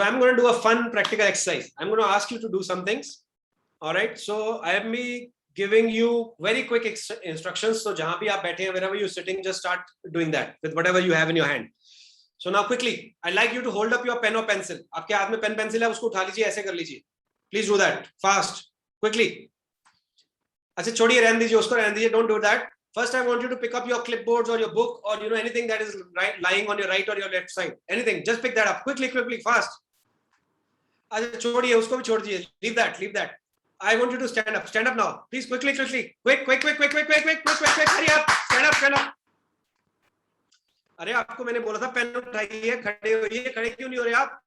I'm going to do a fun practical exercise. I'm going to ask you to do some things. All right. So I am giving you very quick instructions. So jahan bhi aap baithe hain, wherever you're sitting, just start doing that with whatever you have in your hand. So now quickly, I'd like you to hold up your pen or pencil. Aapke haath mein pen pencil hai, usko utha lijiye, aise kar lijiye. Please do that fast, quickly. Acha chhodiye, rehne dijiye, usko rehne dijiye. Don't do that. First, I want you to pick up your clipboards or your book or anything that is lying on your right or your left side. Anything, just pick that up quickly, fast. Acha chhodiye, usko bhi chhod dijiye. Leave that. I want you to stand up. Stand up now, please. Quickly. Quick. Hurry up. Stand up. अरे आपको मैंने बोला था pen उठाइए, खड़े होइए, खड़े क्यों नहीं हो रहे आप?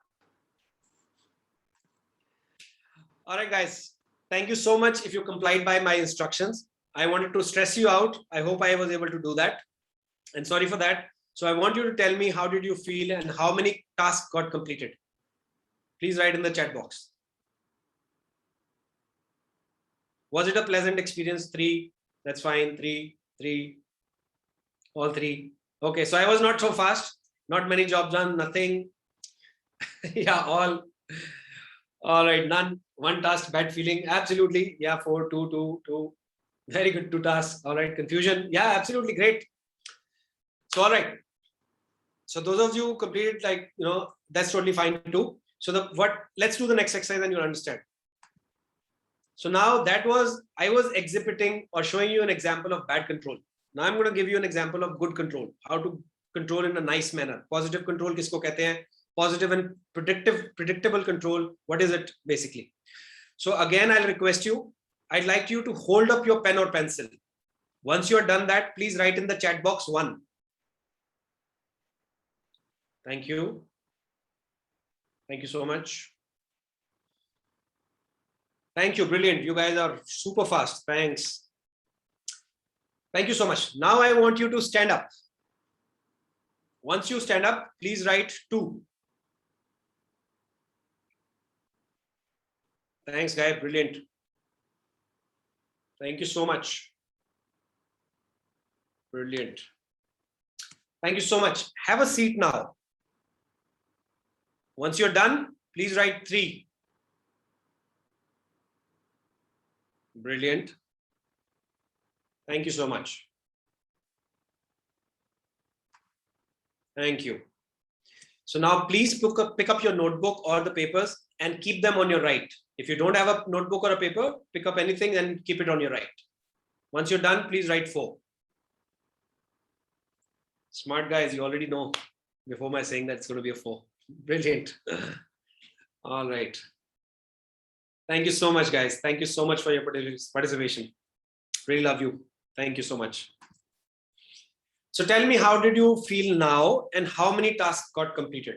All right, guys. Thank you so much if you complied by my instructions. I wanted to stress you out. I hope I was able to do that. And sorry for that. So I want you to tell me, how did you feel and how many tasks got completed? Please write in the chat box. Was it a pleasant experience? 3. That's fine. 3. All 3. Okay. So I was not so fast. Not many jobs done. Nothing. Yeah. All right. None. 1 task. Bad feeling. Absolutely. Yeah. 4. 2. Very good. 2 tasks. All right. Confusion. Yeah. Absolutely. Great. So, all right. So those of you who completed, that's totally fine too. So let's do the next exercise and you'll understand. So now I was exhibiting or showing you an example of bad control. Now I'm going to give you an example of good control, how to control in a nice manner. Positive control kisko kehte hain? Positive and predictable control. What is it basically? So again, I'll request you, I'd like you to hold up your pen or pencil. Once you're done that, please write in the chat box 1. Thank you. Thank you so much. Thank you. Brilliant. You guys are super fast. Thanks. Thank you so much. Now I want you to stand up. Once you stand up, please write 2. Thanks, guy. Brilliant. Thank you so much. Brilliant. Thank you so much. Have a seat now. Once you're done, please write 3. Brilliant. Thank you so much. Thank you. So now please pick up your notebook or the papers and keep them on your right. If you don't have a notebook or a paper, pick up anything and keep it on your right. Once you're done, please write 4. Smart guys, you already know before my saying that it's going to be a 4. Brilliant. All right. Thank you so much, guys. Thank you so much for your participation. Really love you. Thank you so much. So tell me, how did you feel now and how many tasks got completed?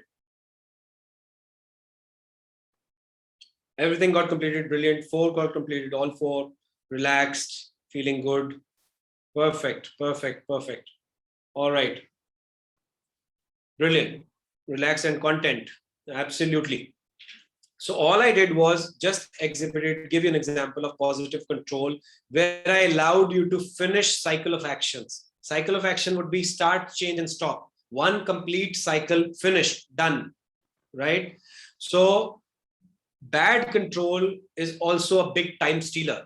Everything got completed. Brilliant. 4 got completed. All 4. Relaxed. Feeling good. Perfect. All right. Brilliant. Relaxed and content. Absolutely. So all I did was just exhibited, give you an example of positive control, where I allowed you to finish cycle of actions. Cycle of action would be start, change, and stop. One complete cycle, finished, done, right? So bad control is also a big time stealer.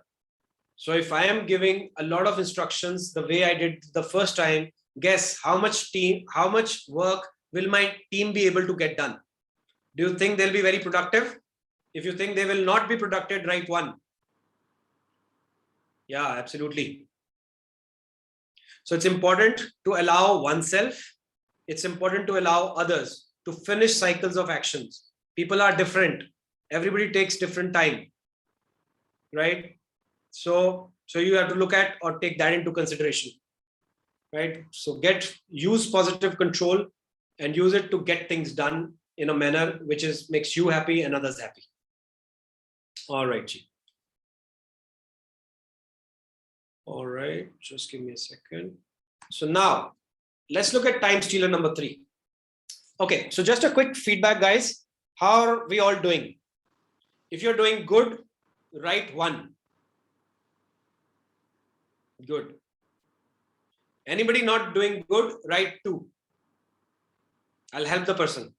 So if I am giving a lot of instructions the way I did the first time, guess how much work will my team be able to get done? Do you think they'll be very productive? If you think they will not be productive, write 1. Yeah, absolutely. So it's important to allow oneself. It's important to allow others to finish cycles of actions. People are different. Everybody takes different time, right? So you have to look at or take that into consideration, right? So use positive control and use it to get things done in a manner which makes you happy and others happy. All right, Ji. All right, just give me a second. So now let's look at time stealer number 3. Okay, so just a quick feedback, guys. How are we all doing? If you're doing good, write 1. Good. Anybody not doing good, write 2. I'll help the person.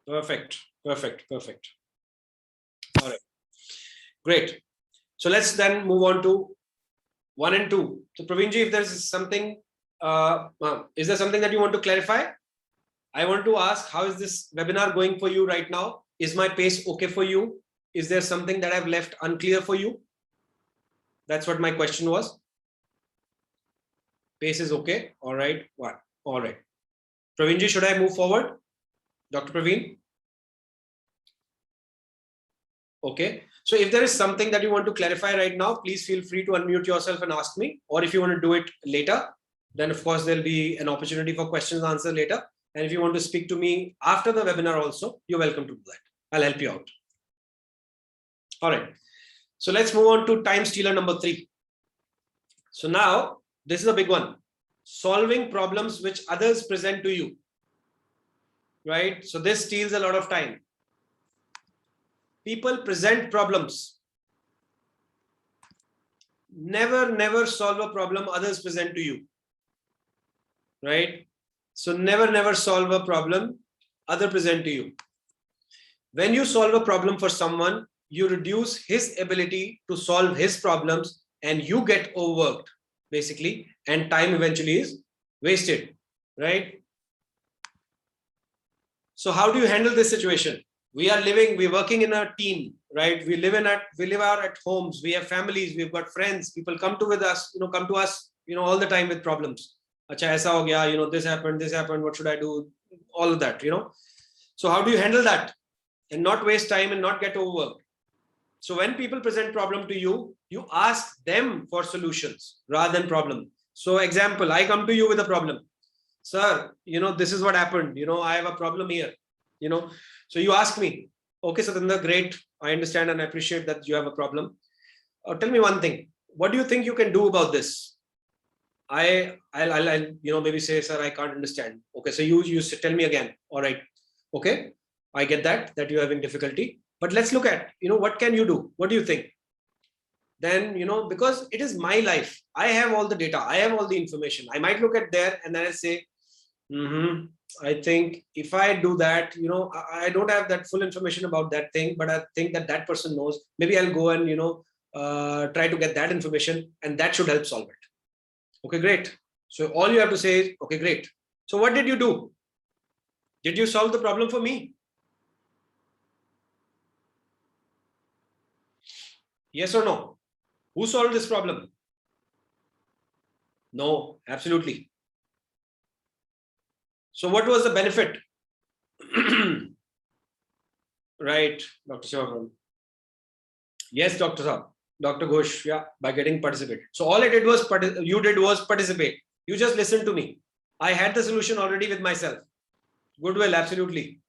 Perfect. All right, great. So let's then move on to 1 and 2. So Praveerji, if there's something, is there something that you want to clarify? I want to ask, how is this webinar going for you right now? Is my pace okay for you? Is there something that I've left unclear for you? That's what my question was. Pace is okay. All right. What? All right. Praveenji, should I move forward? Dr. Praveen? Okay. So if there is something that you want to clarify right now, please feel free to unmute yourself and ask me. Or if you want to do it later, then of course there'll be an opportunity for questions and answers later. And if you want to speak to me after the webinar also, you're welcome to do that. I'll help you out. All right. So let's move on to time stealer number 3. So now this is a big one. Solving problems which others present to you. Right? So this steals a lot of time. People present problems. Never solve a problem others present to you. Right? So never solve a problem others present to you. When you solve a problem for someone, you reduce his ability to solve his problems and you get overworked, basically, and time eventually is wasted, right? So how do you handle this situation? We're working in a team, right? We live out at homes, we have families, we've got friends, people come to us, all the time with problems. Acha, aisa ho gaya, this happened, what should I do? All of that, So how do you handle that and not waste time and not get overworked? So when people present problem to you, you ask them for solutions rather than problem. So example, I come to you with a problem. Sir, this is what happened. I have a problem here. So you ask me, okay, Satinder, great. I understand and I appreciate that you have a problem. Tell me one thing. What do you think you can do about this? I'll maybe say, sir, I can't understand. Okay, so you tell me again. All right. Okay, I get that you're having difficulty. But let's look at, what can you do? What do you think? Then, because it is my life, I have all the data, I have all the information. I might look at there and then I say, I think if I do that, I don't have that full information about that thing, but I think that person knows. Maybe I'll go and, try to get that information and that should help solve it. Okay, great. So all you have to say is, okay, great. So what did you do? Did you solve the problem for me? Yes or no? Who solved this problem? No, absolutely. So what was the benefit? Right, Dr. Shiva. Yes, Dr. Saab. Dr. Ghosh, yeah, by getting participate. So all I did was participate. You just listened to me. I had the solution already with myself. Goodwill, absolutely.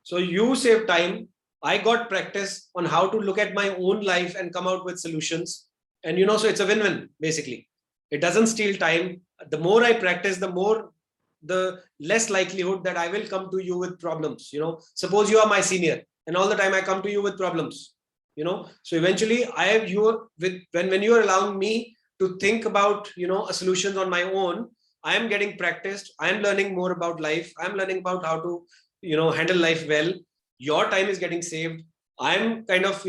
So you save time. I got practice on how to look at my own life and come out with solutions. And so it's a win-win, basically. It doesn't steal time. The more I practice, the more the less likelihood that I will come to you with problems. Suppose you are my senior and all the time I come to you with problems, so eventually when you are allowing me to think about, a solutions on my own, I am getting practiced. I am learning more about life. I am learning about how to, handle life well. Your time is getting saved. I am kind of,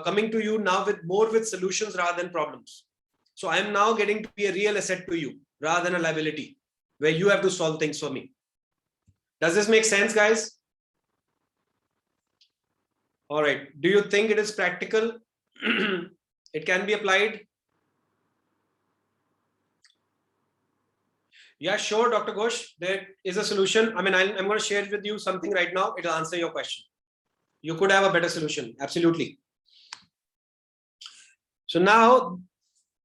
coming to you now with solutions rather than problems. So I am now getting to be a real asset to you rather than a liability where you have to solve things for me. Does this make sense, guys? All right. Do you think it is practical? It can be applied? Yeah, sure, Dr. Ghosh. There is a solution. I mean, I'm going to share with you something right now. It'll answer your question. You could have a better solution. Absolutely. So now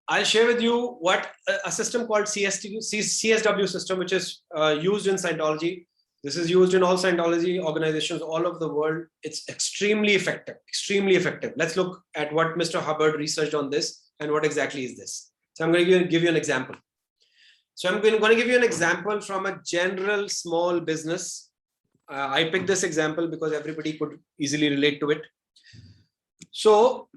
I'll share with you what a system called CSW system, which is used in Scientology. This is used in all Scientology organizations all over the world. It's extremely effective, extremely effective. Let's look at what Mr. Hubbard researched on this and what exactly is this. So I'm going to give you an example. So I'm going to give you an example from a general small business. I picked this example because everybody could easily relate to it. So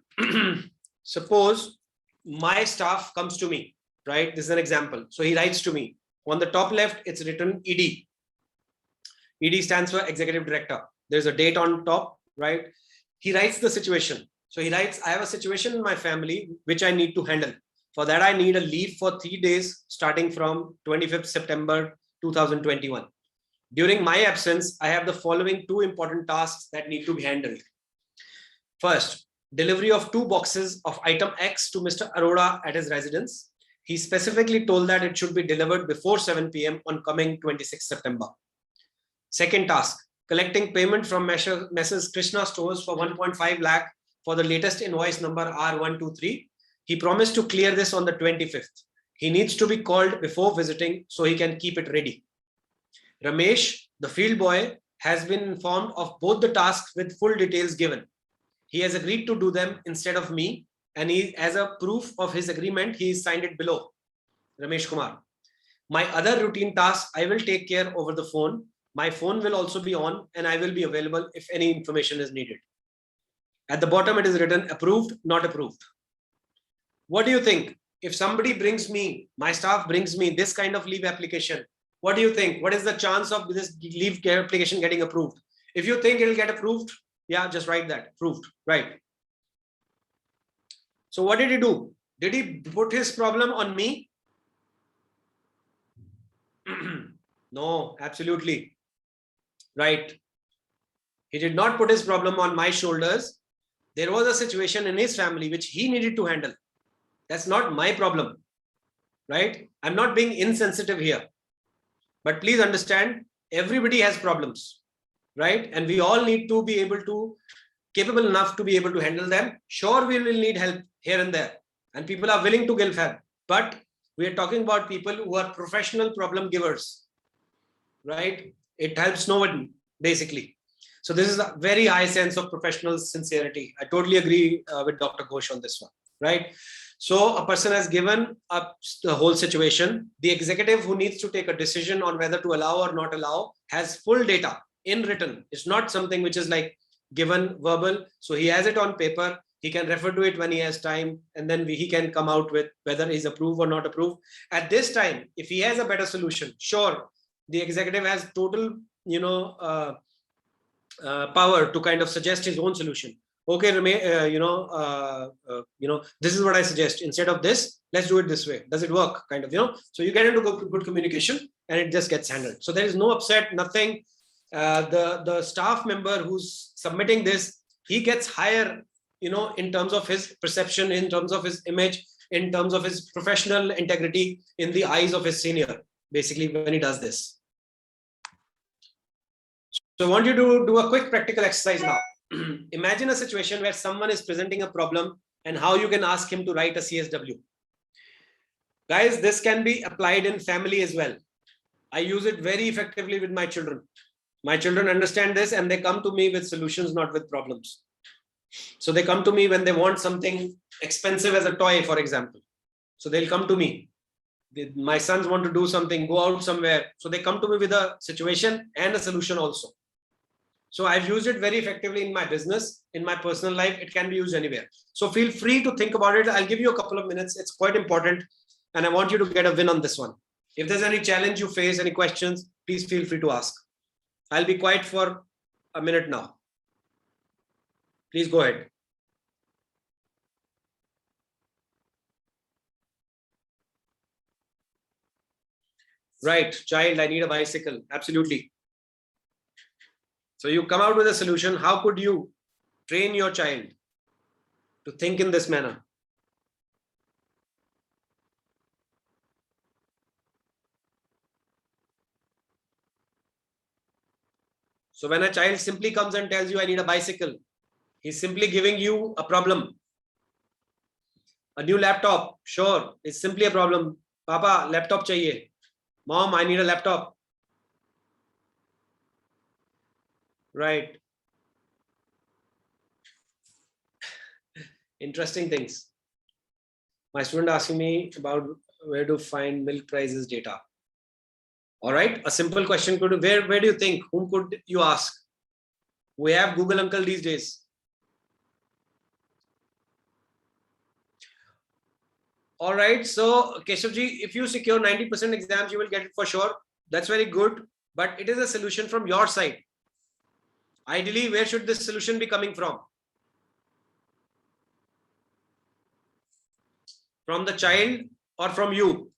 suppose my staff comes to me, right? This is an example. So he writes to me. On the top left, it's written ED. ED stands for Executive Director. There's a date on top, right? He writes the situation. So he writes, I have a situation in my family which I need to handle. For that, I need a leave for 3 days starting from 25th September 2021. During my absence, I have the following 2 important tasks that need to be handled. First, delivery of 2 boxes of item X to Mr. Arora at his residence. He specifically told that it should be delivered before 7 p.m. on coming 26th September. Second task, collecting payment from Messrs. Krishna Stores for 1.5 lakh for the latest invoice number R123. He promised to clear this on the 25th. He needs to be called before visiting so he can keep it ready. Ramesh, the field boy, has been informed of both the tasks with full details given. He has agreed to do them instead of me, and he, as a proof of his agreement, he signed it below. Ramesh Kumar. My other routine tasks, I will take care over the phone. My phone will also be on and I will be available if any information is needed. At the bottom, it is written approved, not approved. What do you think? If somebody brings me, my staff brings me this kind of leave application, what do you think? What is the chance of this leave application getting approved? If you think it will get approved, yeah, just write that, approved, right? So what did he do? Did he put his problem on me? No, absolutely. Right. He did not put his problem on my shoulders. There was a situation in his family which he needed to handle. That's not my problem, right? I'm not being insensitive here. But please understand, everybody has problems, right? And we all need to be capable enough to be able to handle them. Sure, we will need help here and there. And people are willing to give help. But we are talking about people who are professional problem givers, right? It helps no one, basically. So this is a very high sense of professional sincerity. I totally agree with Dr. Ghosh on this one, right? So a person has given up the whole situation. The executive who needs to take a decision on whether to allow or not allow has full data in written. It's not something which is like given verbal. So he has it on paper. He can refer to it when he has time, and then he can come out with whether he's approved or not approved. At this time, if he has a better solution, sure, the executive has total, power to kind of suggest his own solution. Okay, this is what I suggest. Instead of this, let's do it this way. Does it work? Kind of, So you get into good communication, and it just gets handled. So there is no upset, nothing. The staff member who's submitting this, he gets higher, in terms of his perception, in terms of his image, in terms of his professional integrity in the eyes of his senior, basically, when he does this. So I want you to do a quick practical exercise now. Imagine a situation where someone is presenting a problem and how you can ask him to write a CSW. Guys, this can be applied in family as well. I use it very effectively with my children. My children understand this and they come to me with solutions, not with problems. So they come to me when they want something expensive as a toy, for example. So they'll come to me. My sons want to do something, go out somewhere. So they come to me with a situation and a solution also. So I've used it very effectively in my business, in my personal life. It can be used anywhere. So feel free to think about it. I'll give you a couple of minutes. It's quite important. And I want you to get a win on this one. If there's any challenge you face, any questions, please feel free to ask. I'll be quiet for a minute now. Please go ahead. Right, child, I need a bicycle. Absolutely. So you come out with a solution. How could you train your child to think in this manner? So when a child simply comes and tells you, I need a bicycle, he's simply giving you a problem. A new laptop, sure, it's simply a problem. Papa, laptop chahiye. Mom, I need a laptop. Right. Interesting things. My student asking me about where to find milk prices data. All right, a simple question could be, where do you think? Whom could you ask? We have Google Uncle these days. All right, so Keshavji, if you secure 90% exams, you will get it for sure. That's very good, but it is a solution from your side. Ideally, where should this solution be coming from? From the child or from you?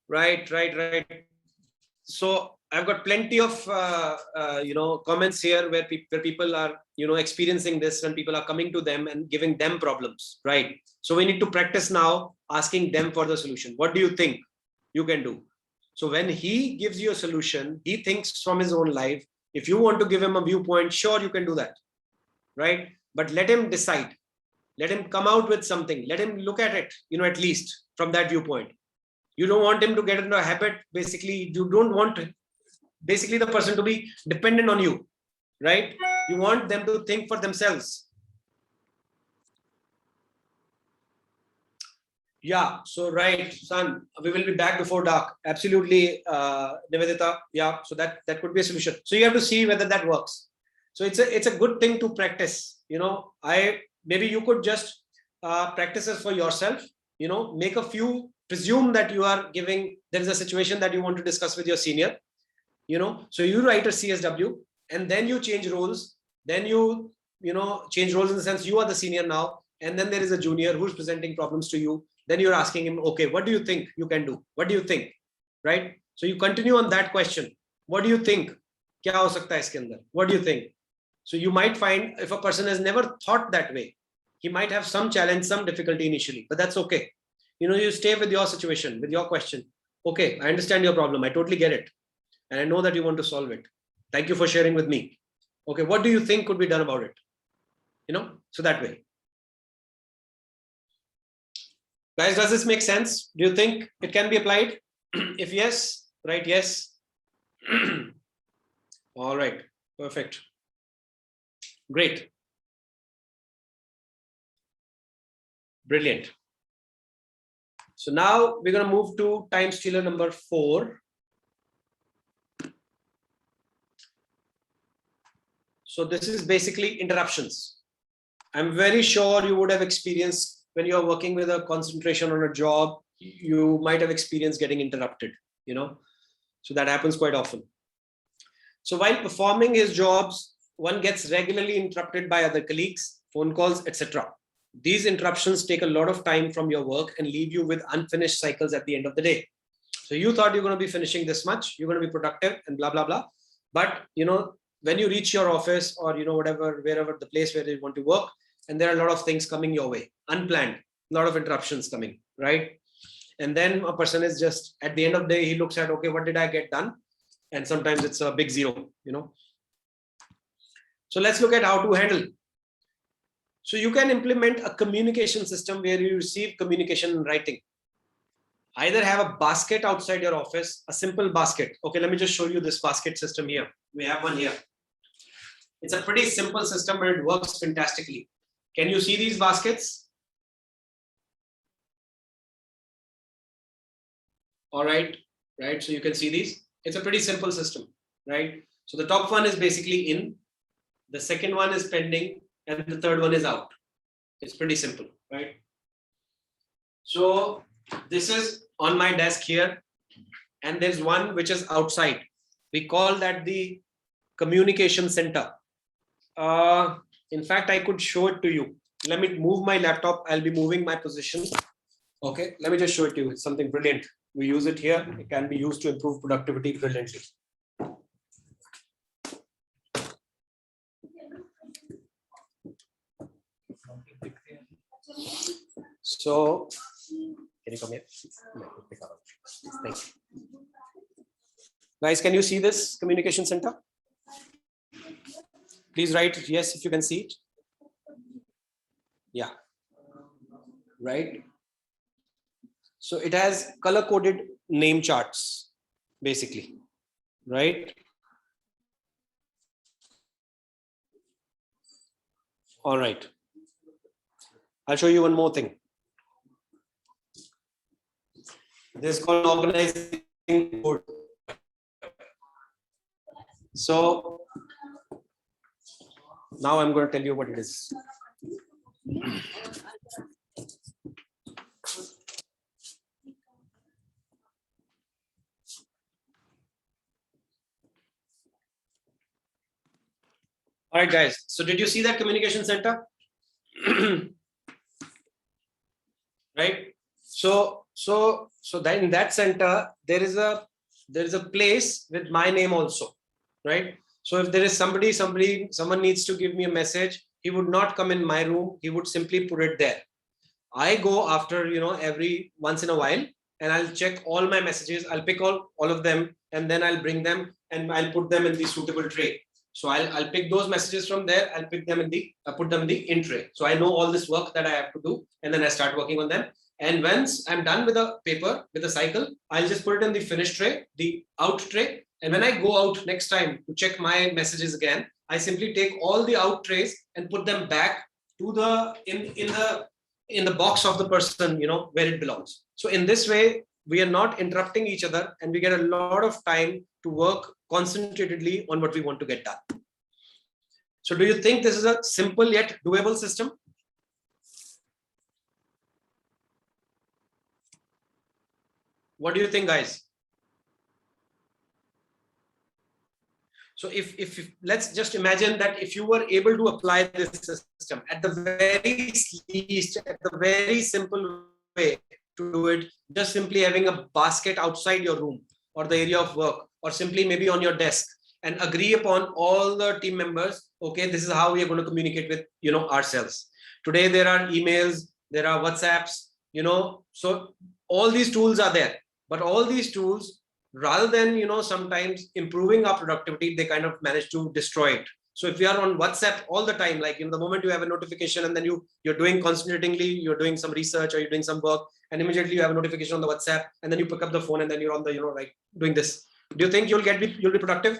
Right. So I've got plenty of comments here where people are experiencing this, and people are coming to them and giving them problems, right? So we need to practice now asking them for the solution. What do you think you can do? So when he gives you a solution, he thinks from his own life. If you want to give him a viewpoint, sure, you can do that, right? But let him decide. Let him come out with something. Let him look at it, at least from that viewpoint. You don't want him to get into a habit. Basically, you don't want basically the person to be dependent on you, right? You want them to think for themselves. Yeah, so right, son, we will be back before dark. Absolutely, Nivedita. Yeah, so that could be a solution. So you have to see whether that works. So it's a good thing to practice. Maybe you could just practice it for yourself. Make a few. Presume that you are giving. There is a situation that you want to discuss with your senior. So you write a CSW, and then you change roles. Then you change roles in the sense you are the senior now, and then there is a junior who's presenting problems to you. Then you're asking him, okay, what do you think you can do? What do you think? Right? So you continue on that question. What do you think? Kya ho sakta hai iske andar? What do you think? So you might find if a person has never thought that way, he might have some challenge, some difficulty initially, but that's okay. You stay with your situation, with your question. Okay, I understand your problem. I totally get it. And I know that you want to solve it. Thank you for sharing with me. Okay, what do you think could be done about it? So that way. Guys, does this make sense? Do you think it can be applied? If yes, right, yes. All right, perfect. Great. Brilliant. So now we're going to move to time stealer number 4. So this is basically interruptions. I'm very sure you would have experienced when you're working with a concentration on a job, you might have experienced getting interrupted, so that happens quite often. So while performing his jobs, one gets regularly interrupted by other colleagues, phone calls, etc. These interruptions take a lot of time from your work and leave you with unfinished cycles at the end of the day. So you thought you're going to be finishing this much, you're going to be productive and blah, blah, blah. But, when you reach your office or, wherever the place where you want to work, and there are a lot of things coming your way, unplanned, a lot of interruptions coming, right? And then a person is just, at the end of the day, he looks at, okay, what did I get done? And sometimes it's a big zero, So let's look at how to handle. So you can implement a communication system where you receive communication in writing. Either have a basket outside your office, a simple basket. Okay, let me just show you this basket system here. We have one here. It's a pretty simple system, but it works fantastically. Can you see these baskets? All right, right. So you can see these. It's a pretty simple system, right? So the top one is basically in, the second one is pending, and the third one is out. It's pretty simple, right? So this is on my desk here, and there's one which is outside. We call that the communication center. In fact, I could show it to you. Let me move my laptop. I'll be moving my position. Okay, let me just show it to you. It's something brilliant. We use it here. It can be used to improve productivity brilliantly. So, can you come here? Thank you. Guys, can you see this communication center? Please write yes if you can see it. Yeah. Right. So it has color-coded name charts, basically. Right. All right. I'll show you one more thing. This is called organizing board. So now I'm going to tell you what it is. All right, guys. So did you see that communication center? Right. So that in that center there is a place with my name also, right? So if there is someone needs to give me a message, he would not come in my room. He would simply put it there. I go after, every once in a while, and I'll check all my messages. I'll pick all of them, and then I'll bring them and I'll put them in the suitable tray. So I'll pick those messages from there. I'll put them in the in tray. So I know all this work that I have to do, and then I start working on them. And once I'm done with the paper, with the cycle, I'll just put it in the finished tray, the out tray. And when I go out next time to check my messages again, I simply take all the out trays and put them back to the in the box of the person, where it belongs. So in this way, we are not interrupting each other, and we get a lot of time to work concentratedly on what we want to get done. So do you think this is a simple yet doable system? What do you think, guys? So if let's just imagine that if you were able to apply this system at the very least, at the very simple way to do it, just simply having a basket outside your room or the area of work, or simply maybe on your desk, and agree upon all the team members, okay, this is how we are going to communicate with, ourselves. Today, there are emails, there are WhatsApps, so all these tools are there, but all these tools, rather than, sometimes improving our productivity, they kind of manage to destroy it. So if you are on WhatsApp all the time, like, the moment you have a notification and then you're doing concentratingly, you're doing some research or you're doing some work, and immediately you have a notification on the WhatsApp, and then you pick up the phone and then you're on the, like doing this. Do you think you'll be productive?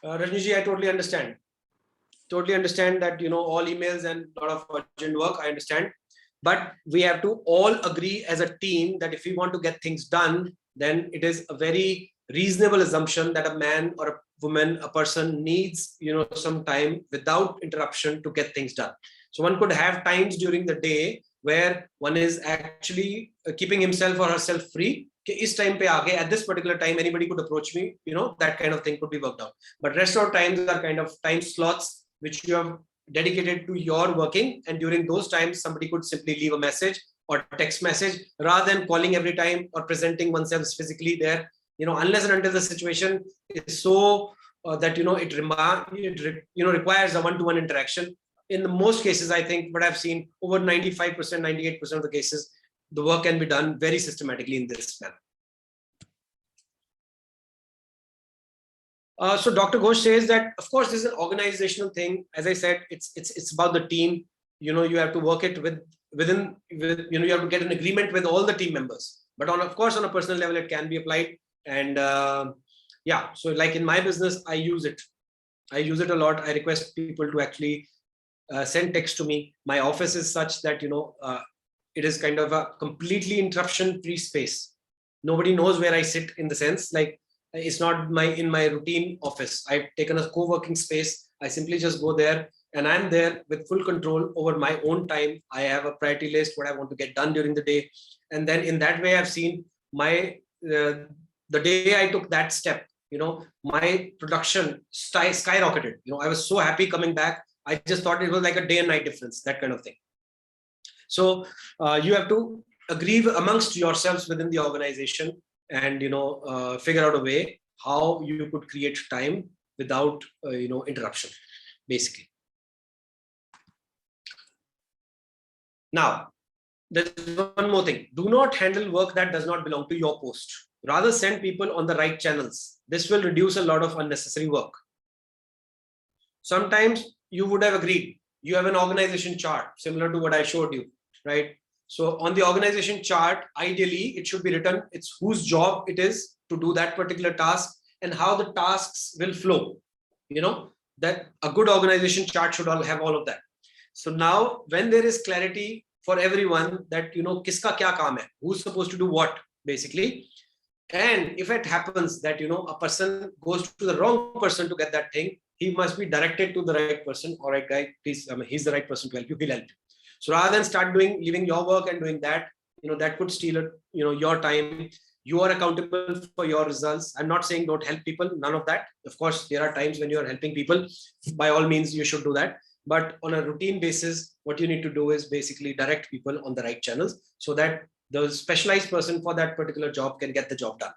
Rajniji, I totally understand. Totally understand that, all emails and a lot of urgent work, I understand. But we have to all agree as a team that if we want to get things done, then it is a very reasonable assumption that a man or a woman, a person needs, some time without interruption to get things done. So one could have times during the day where one is actually keeping himself or herself free. Is time pe aage, at this particular time, anybody could approach me, that kind of thing could be worked out. But rest of times are kind of time slots which you have dedicated to your working, and during those times somebody could simply leave a message or text message rather than calling every time or presenting oneself physically there, unless and until the situation is so that it requires a one-to-one interaction. In the most cases, I think what I've seen, over 95%, 98% of the cases, the work can be done very systematically in this manner. So Dr. Ghosh says that, of course, this is an organizational thing. As I said, it's about the team. You have to work it within you have to get an agreement with all the team members. But of course, on a personal level, it can be applied. And yeah, so like in my business, I use it a lot. I request people to actually send text to me. My office is such that, it is kind of a completely interruption free space. Nobody knows where I sit, in the sense like it's not in my routine office. I've taken a co-working space. I simply just go there and I'm there with full control over my own time. I have a priority list, what I want to get done during the day. And then in that way, I've seen the day I took that step, my production skyrocketed. I was so happy coming back. I just thought it was like a day and night difference, that kind of thing. So you have to agree amongst yourselves within the organization and figure out a way how you could create time without interruption, basically. Now, there's one more thing. Do not handle work that does not belong to your post. Rather, send people on the right channels. This will reduce a lot of unnecessary work. Sometimes you would have agreed. You have an organization chart similar to what I showed you, right? So on the organization chart, ideally, it should be written, it's whose job it is to do that particular task and how the tasks will flow. That a good organization chart should have all of that. So now when there is clarity for everyone that, kiska kya kaam hai, who's supposed to do what, basically. And if it happens that, a person goes to the wrong person to get that thing, he must be directed to the right person. All right, guy, please, he's the right person to help you, he'll help you. So rather than leaving your work and doing that, that could steal, your time. You are accountable for your results. I'm not saying don't help people, none of that. Of course, there are times when you're helping people. By all means, you should do that. But on a routine basis, what you need to do is basically direct people on the right channels so that the specialized person for that particular job can get the job done.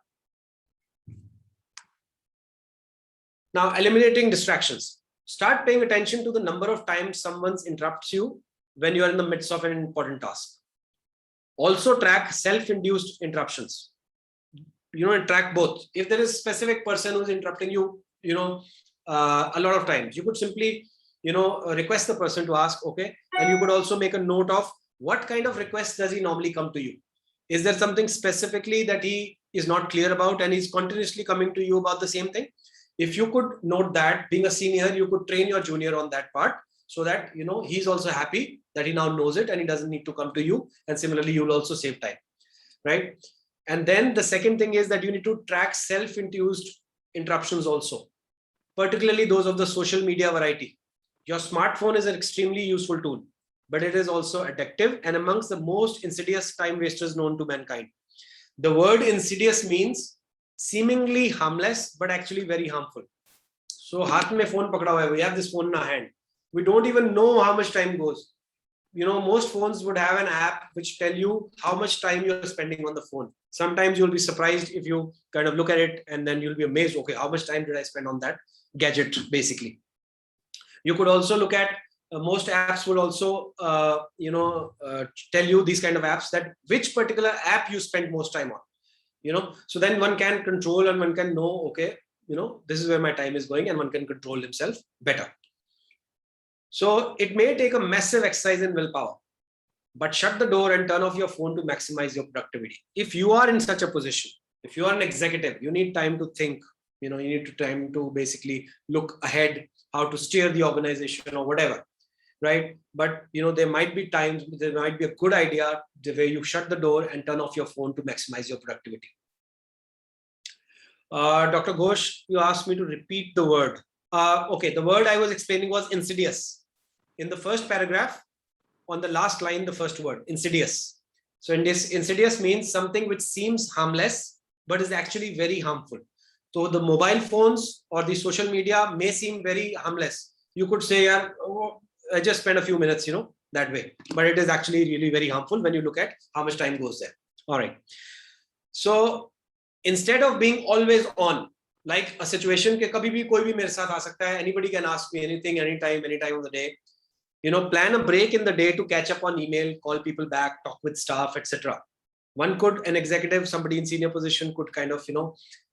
Now, eliminating distractions. Start paying attention to the number of times someone interrupts you when you are in the midst of an important task. Also track self-induced interruptions. And track both. If there is a specific person who's interrupting you, a lot of times, you could simply, request the person to ask, okay, and you could also make a note of what kind of request does he normally come to you. Is there something specifically that he is not clear about and he's continuously coming to you about the same thing? If you could note that, being a senior, you could train your junior on that part so that, he's also happy that he now knows it and he doesn't need to come to you. And similarly, you'll also save time, right? And then the second thing is that you need to track self-induced interruptions also, particularly those of the social media variety. Your smartphone is an extremely useful tool, but it is also addictive and amongst the most insidious time wasters known to mankind. The word insidious means seemingly harmless, but actually very harmful. So, haath mein phone pakda hua hai, we have this phone in our hand. We don't even know how much time goes. Most phones would have an app which tell you how much time you're spending on the phone. Sometimes you'll be surprised if you kind of look at it and then you'll be amazed, okay, how much time did I spend on that gadget, basically. You could also look at, most apps will also, tell you, these kind of apps, that which particular app you spend most time on, so then one can control and one can know, okay, this is where my time is going and one can control himself better. So it may take a massive exercise in willpower, but shut the door and turn off your phone to maximize your productivity. If you are in such a position, if you are an executive, you need time to think, you need time to basically look ahead, how to steer the organization or whatever, right? But, there might be times, there might be a good idea the way you shut the door and turn off your phone to maximize your productivity. Dr. Ghosh, you asked me to repeat the word. Okay, the word I was explaining was insidious. In the first paragraph, on the last line, the first word, insidious. So insidious means something which seems harmless, but is actually very harmful. So the mobile phones or the social media may seem very harmless. You could say, I just spend a few minutes, that way. But it is actually really very harmful when you look at how much time goes there. All right. So instead of being always on, like a situation ke kabhi bhi koi bhi mere saath aa sakta hai, anybody can ask me anything, anytime of the day. Plan a break in the day to catch up on email, call people back, talk with staff, etc. An executive, somebody in senior position could kind of,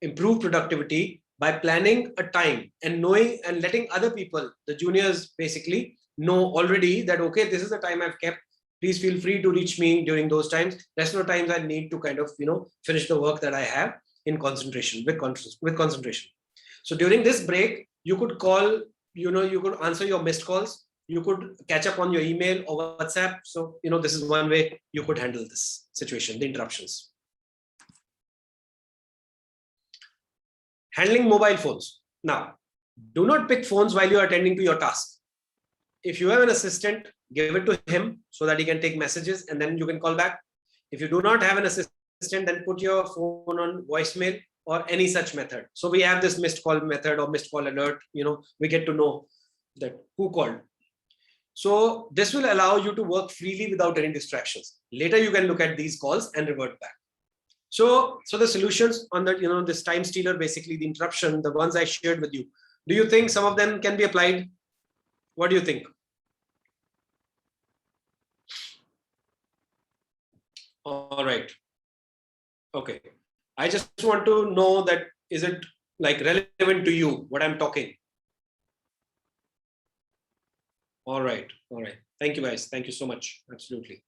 improve productivity by planning a time and knowing and letting other people, the juniors basically, know already that, okay, this is the time I've kept. Please feel free to reach me during those times. Rest of the times I need to kind of, finish the work that I have. in concentration, with concentration. So during this break, you could call, you could answer your missed calls, you could catch up on your email or WhatsApp. So, this is one way you could handle this situation, the interruptions. Handling mobile phones. Now, do not pick phones while you are attending to your task. If you have an assistant, give it to him so that he can take messages and then you can call back. If you do not have an assistant, then put your phone on voicemail or any such method. So we have this missed call method or missed call alert, we get to know that who called. So this will allow you to work freely without any distractions. Later, you can look at these calls and revert back. So the solutions on that, this time stealer, basically the interruption, the ones I shared with you, do you think some of them can be applied? What do you think? All right. Okay. I just want to know that, is it like relevant to you, what I'm talking? All right. All right. Thank you, guys. Thank you so much. Absolutely.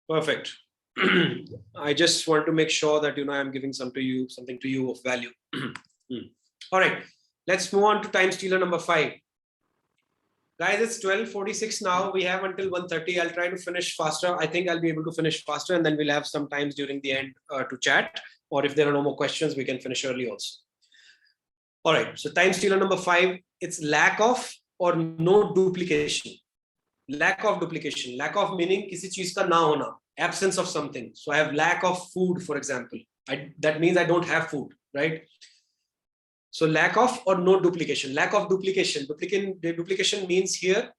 Perfect. I just want to make sure that, I'm giving something to you of value. All right. Let's move on to time stealer number 5. Guys, it's 12:46 now. We have until 1:30. I'll try to finish faster. I think I'll be able to finish faster, and then we'll have some times during the end to chat. Or if there are no more questions, we can finish early also. All right. So time stealer number 5, it's lack of or no duplication. Lack of duplication. Lack of meaning kisi cheez ka na hona. Absence of something. So I have lack of food, for example. That means I don't have food, right? So lack of or no duplication. Lack of duplication. Duplication means here,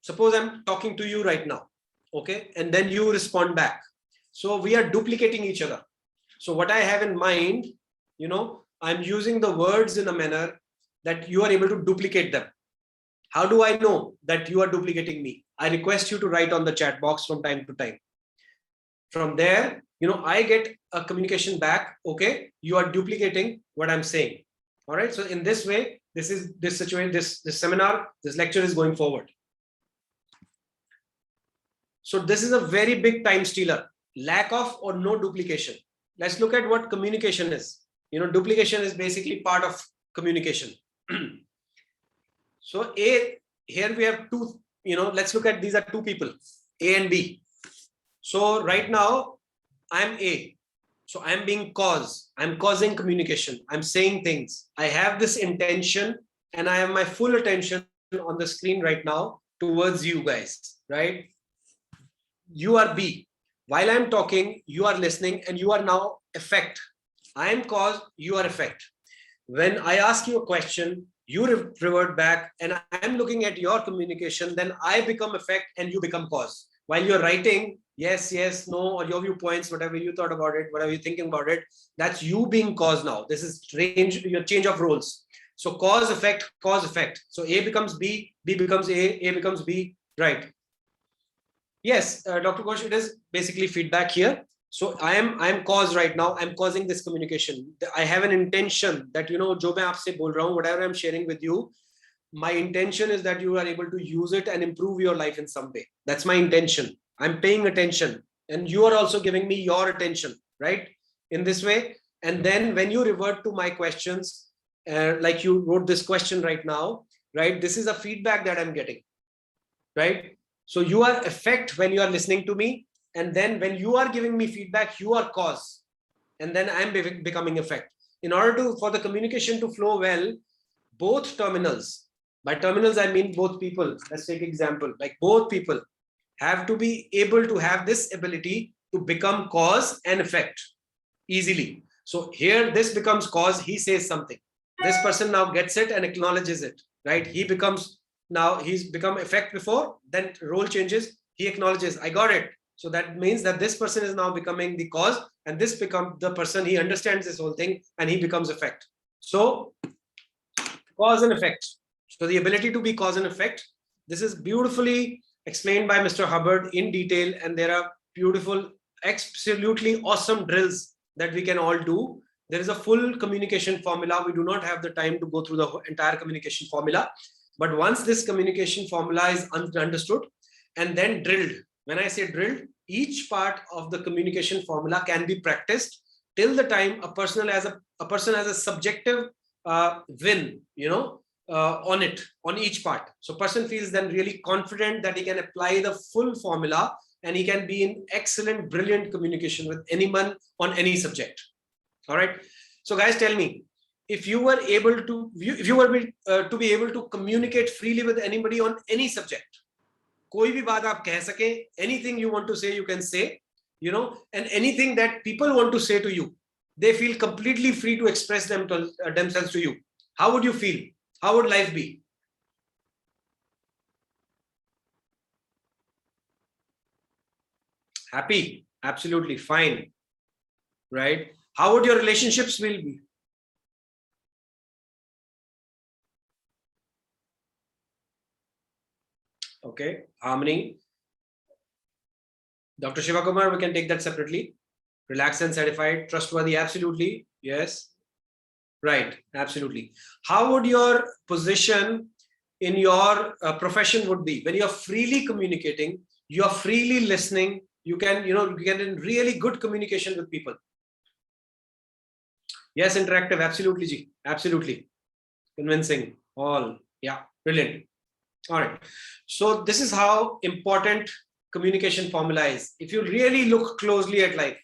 suppose I'm talking to you right now, okay? And then you respond back. So we are duplicating each other. So what I have in mind, I'm using the words in a manner that you are able to duplicate them. How do I know that you are duplicating me? I request you to write on the chat box from time to time. From there, I get a communication back. Okay, you are duplicating what I'm saying. All right. So in this way, this seminar, this lecture is going forward. So this is a very big time stealer. Lack of or no duplication. Let's look at what communication is. Duplication is basically part of communication. So here we have two, let's look at, these are two people, A and B. So right now I'm A. So I'm being cause. I'm causing communication. I'm saying things. I have this intention and I have my full attention on the screen right now towards you guys, right? You are B. While I'm talking, you are listening and you are now effect. I am cause, you are effect. When I ask you a question, you revert back and I'm looking at your communication, then I become effect and you become cause. While you're writing, yes, yes, no, or your viewpoints, whatever you thought about it, whatever you're thinking about it, that's you being cause now. This is your change of roles. So cause, effect, cause, effect. So A becomes B, B becomes A becomes B, right? Yes, Dr. Ghosh, it is basically feedback here. So I am cause right now. I'm causing this communication. I have an intention that, jo main aapse bol raha hu, whatever I'm sharing with you, my intention is that you are able to use it and improve your life in some way. That's my intention. I'm paying attention and you are also giving me your attention, right? In this way. And then when you revert to my questions, like you wrote this question right now, right? This is a feedback that I'm getting, right? So you are effect when you are listening to me. And then when you are giving me feedback, you are cause. And then I'm becoming effect. In order for the communication to flow well, both terminals, by terminals, I mean both people. Let's take example, like both people have to be able to have this ability to become cause and effect easily. So here, this becomes cause, he says something. This person now gets it and acknowledges it, right? He becomes, now he's become effect before, then role changes, he acknowledges, I got it. So that means that this person is now becoming the cause and this becomes the person, he understands this whole thing and he becomes effect. So cause and effect. So the ability to be cause and effect, this is beautifully explained by Mr. Hubbard in detail, and there are beautiful, absolutely awesome drills that we can all do. There is a full communication formula. We do not have the time to go through the entire communication formula, but once this communication formula is understood and then drilled, when I say drilled, each part of the communication formula can be practiced till the time a person has a subjective win, on it, on each part. So person feels then really confident that he can apply the full formula and he can be in excellent, brilliant communication with anyone on any subject. All right. So guys, tell me, if you were able to, to be able to communicate freely with anybody on any subject, koi bhi baat aap keh sake, anything you want to say, you can say, and anything that people want to say to you, they feel completely free to express themselves to you. How would you feel? How would life be? Happy? Absolutely fine. Right? How would your relationships will be? Okay, harmony. Dr. Shiva Kumar, we can take that separately. Relaxed and satisfied, trustworthy, absolutely. Yes. Right, absolutely. How would your position in your profession would be? When you're freely communicating, you're freely listening, you can, you get in really good communication with people. Yes, interactive, absolutely, Ji. Absolutely. Convincing, all. Yeah, brilliant. All right. So this is how important communication formula is. If you really look closely at life,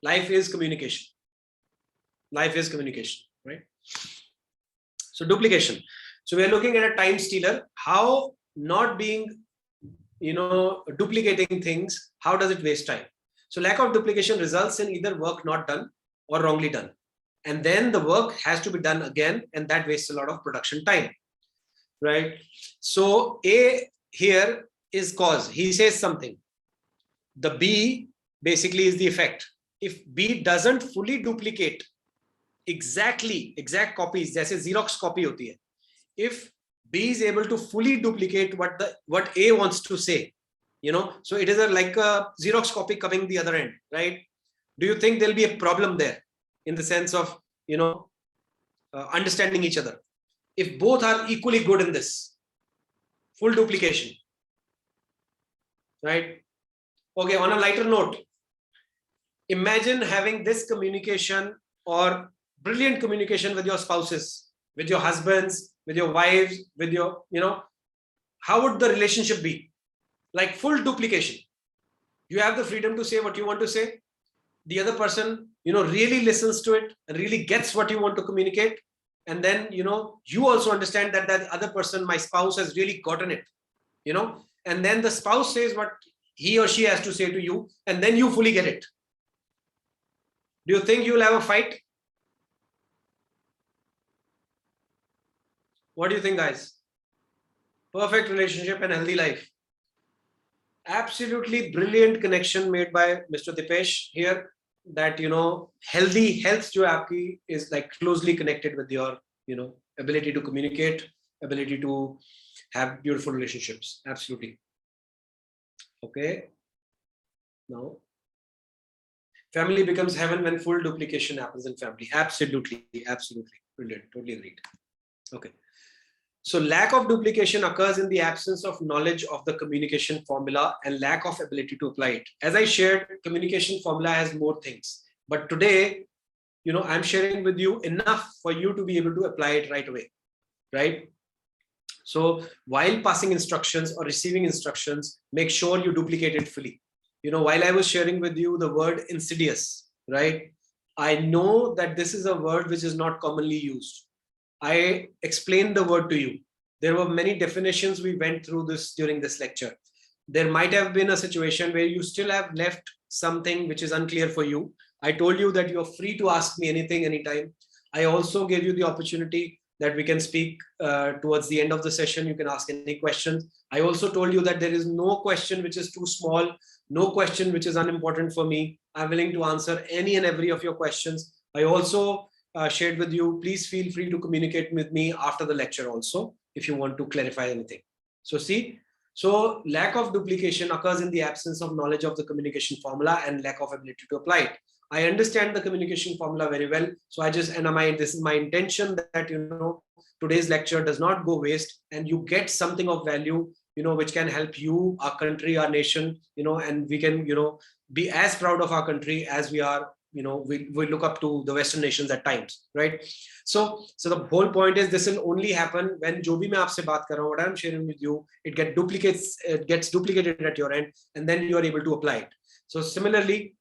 life is communication. Life is communication, right? So duplication. So we are looking at a time stealer. How not being, duplicating things, how does it waste time? So lack of duplication results in either work not done or wrongly done. And then the work has to be done again, and that wastes a lot of production time, right? So A here is cause. He says something. The B basically is the effect. If B doesn't fully duplicate exact copies, जैसे Xerox copy होती है, if B is able to fully duplicate what A wants to say, so it is like a Xerox copy coming the other end, right? Do you think there'll be a problem there in the sense of, understanding each other? If both are equally good in this, full duplication, right? Okay, on a lighter note, imagine having this communication or brilliant communication with your spouses, with your husbands, with your wives, with your, how would the relationship be? Like full duplication. You have the freedom to say what you want to say. The other person, really listens to it and really gets what you want to communicate. And then, you also understand that that other person, my spouse, has really gotten it, and then the spouse says what he or she has to say to you, and then you fully get it. Do you think you will have a fight? What do you think, guys? Perfect relationship and healthy life. Absolutely brilliant connection made by Mr. Dipesh here, that, healthy health jo aapki is like closely connected with your, ability to communicate, ability to have beautiful relationships. Absolutely. Okay. Now, family becomes heaven when full duplication happens in family. Absolutely. Brilliant. Totally agreed. Okay. So lack of duplication occurs in the absence of knowledge of the communication formula and lack of ability to apply it. As I shared, communication formula has more things, but today, I'm sharing with you enough for you to be able to apply it right away, right? So while passing instructions or receiving instructions, make sure you duplicate it fully. While I was sharing with you the word insidious, right? I know that this is a word which is not commonly used. I explained the word to you. There were many definitions we went through this during this lecture. There might have been a situation where you still have left something which is unclear for you. I told you that you're free to ask me anything, anytime. I also gave you the opportunity that we can speak towards the end of the session. You can ask any questions. I also told you that there is no question which is too small, no question which is unimportant for me. I'm willing to answer any and every of your questions. I also shared with you, please feel free to communicate with me after the lecture also, if you want to clarify anything. So see, so lack of duplication occurs in the absence of knowledge of the communication formula and lack of ability to apply it. I understand the communication formula very well. So this is my intention that, today's lecture does not go waste and you get something of value, which can help you, our country, our nation, and we can, be as proud of our country as we are, we look up to the Western nations at times, right? So the whole point is this will only happen when jo bhi main aapse baat kar raha hu, what I'm sharing with you, it gets duplicated at your end, and then you are able to apply it. So similarly,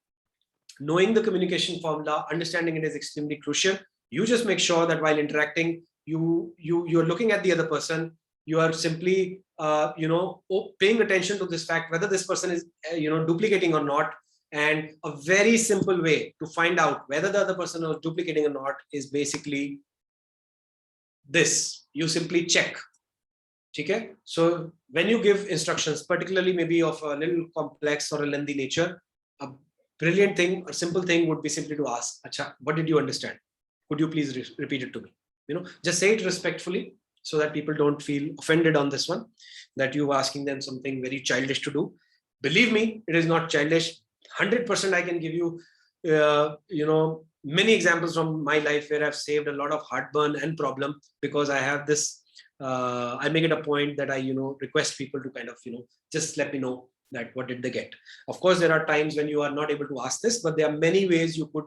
knowing the communication formula, understanding it is extremely crucial. You just make sure that while interacting, you're looking at the other person. You are simply, paying attention to this fact, whether this person is, duplicating or not. And a very simple way to find out whether the other person is duplicating or not is basically this. You simply check. Okay? So when you give instructions, particularly maybe of a little complex or a lengthy nature, a brilliant thing or simple thing would be simply to ask, Acha, what did you understand? Could you please repeat it to me? Just say it respectfully so that people don't feel offended on this one, that you're asking them something very childish to do. Believe me, it is not childish. 100% I can give you, many examples from my life where I've saved a lot of heartburn and problem because I have this, I make it a point that I, request people to kind of, just let me know that what did they get. Of course, there are times when you are not able to ask this, but there are many ways you could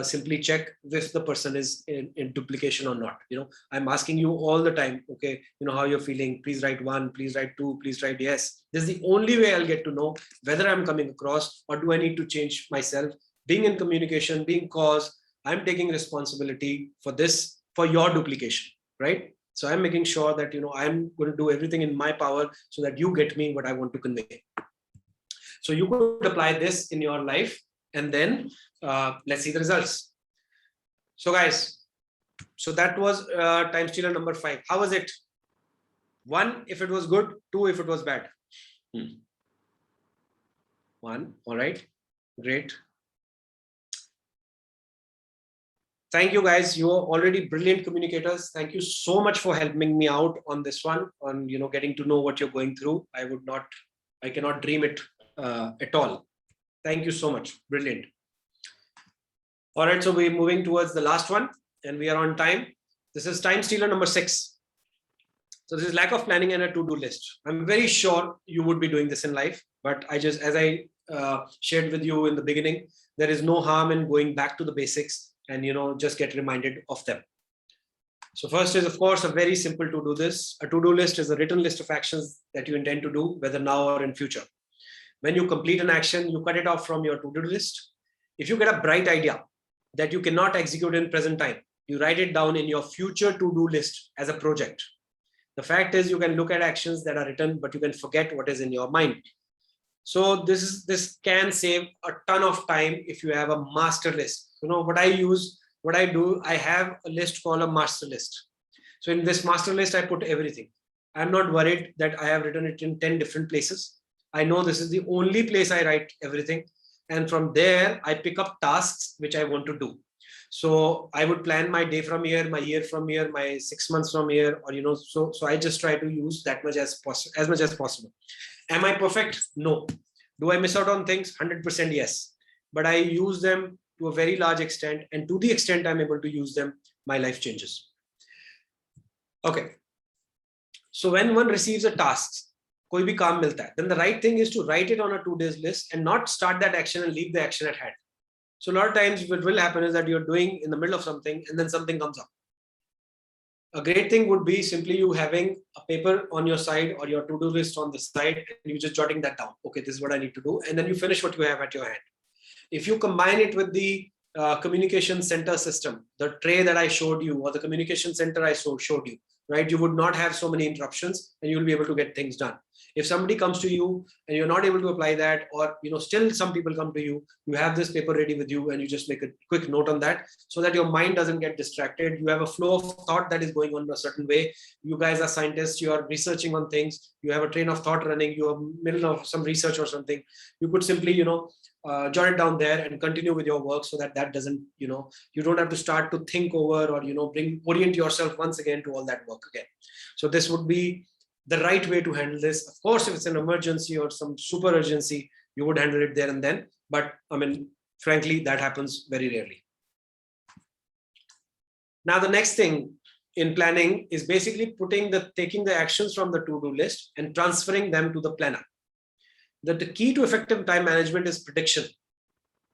simply check if the person is in duplication or not. I'm asking you all the time, okay, how you're feeling, please write 1, please write 2, please write yes. This is the only way I'll get to know whether I'm coming across or do I need to change myself. Being in communication, being cause, I'm taking responsibility for this, for your duplication, right? So I'm making sure that, I'm going to do everything in my power so that you get me what I want to convey. So you could apply this in your life, and then let's see the results. So guys, so that was time stealer number 5. How was it? 1 if it was good, 2 if it was bad. 1, all right, great. Thank you guys, you are already brilliant communicators. Thank you so much for helping me out on this one, on getting to know what you're going through. I cannot dream it at all. Thank you so much, brilliant. All right, so we're moving towards the last one and we are on time. This is time stealer number 6. So this is lack of planning and a to-do list. I'm very sure you would be doing this in life, but as I shared with you in the beginning, there is no harm in going back to the basics and just get reminded of them. So first is, of course, a very simple to-do list. A to-do list is a written list of actions that you intend to do, whether now or in future. When you complete an action, you cut it off from your to-do list. If you get a bright idea that you cannot execute in present time, you write it down in your future to-do list as a project. The fact is, you can look at actions that are written, but you can forget what is in your mind. So this can save a ton of time if you have a master list. What I do, I have a list called a master list. So in this master list, I put everything. I'm not worried that I have written it in 10 different places. I know this is the only place I write everything. And from there, I pick up tasks which I want to do. So I would plan my day from here, my year from here, my 6 months from here, or so I just try to use that much as possible. Am I perfect? No. Do I miss out on things? 100% yes. But I use them to a very large extent, and to the extent I'm able to use them, my life changes. Okay. So when one receives a task, koi bhi kaam milta hai, then the right thing is to write it on a to-do list and not start that action and leave the action at hand. So a lot of times what will happen is that you're doing in the middle of something and then something comes up. A great thing would be simply you having a paper on your side or your to-do list on the side, and you just jotting that down. Okay, this is what I need to do. And then you finish what you have at your hand. If you combine it with the communication center system, the tray that I showed you, or the communication center I showed you, right? You would not have so many interruptions and you'll be able to get things done. If somebody comes to you and you're not able to apply that, or still some people come to you, you have this paper ready with you and you just make a quick note on that so that your mind doesn't get distracted. You have a flow of thought that is going on in a certain way. You guys are scientists, you are researching on things, you have a train of thought running, you are middle of some research or something. You could simply, jot it down there and continue with your work so that doesn't, you don't have to start to think over or, orient yourself once again to all that work again. So this would be the right way to handle this. Of course, if it's an emergency or some super urgency, you would handle it there and then. But frankly, that happens very rarely. Now, the next thing in planning is basically taking the actions from the to-do list and transferring them to the planner. that the key to effective time management is prediction,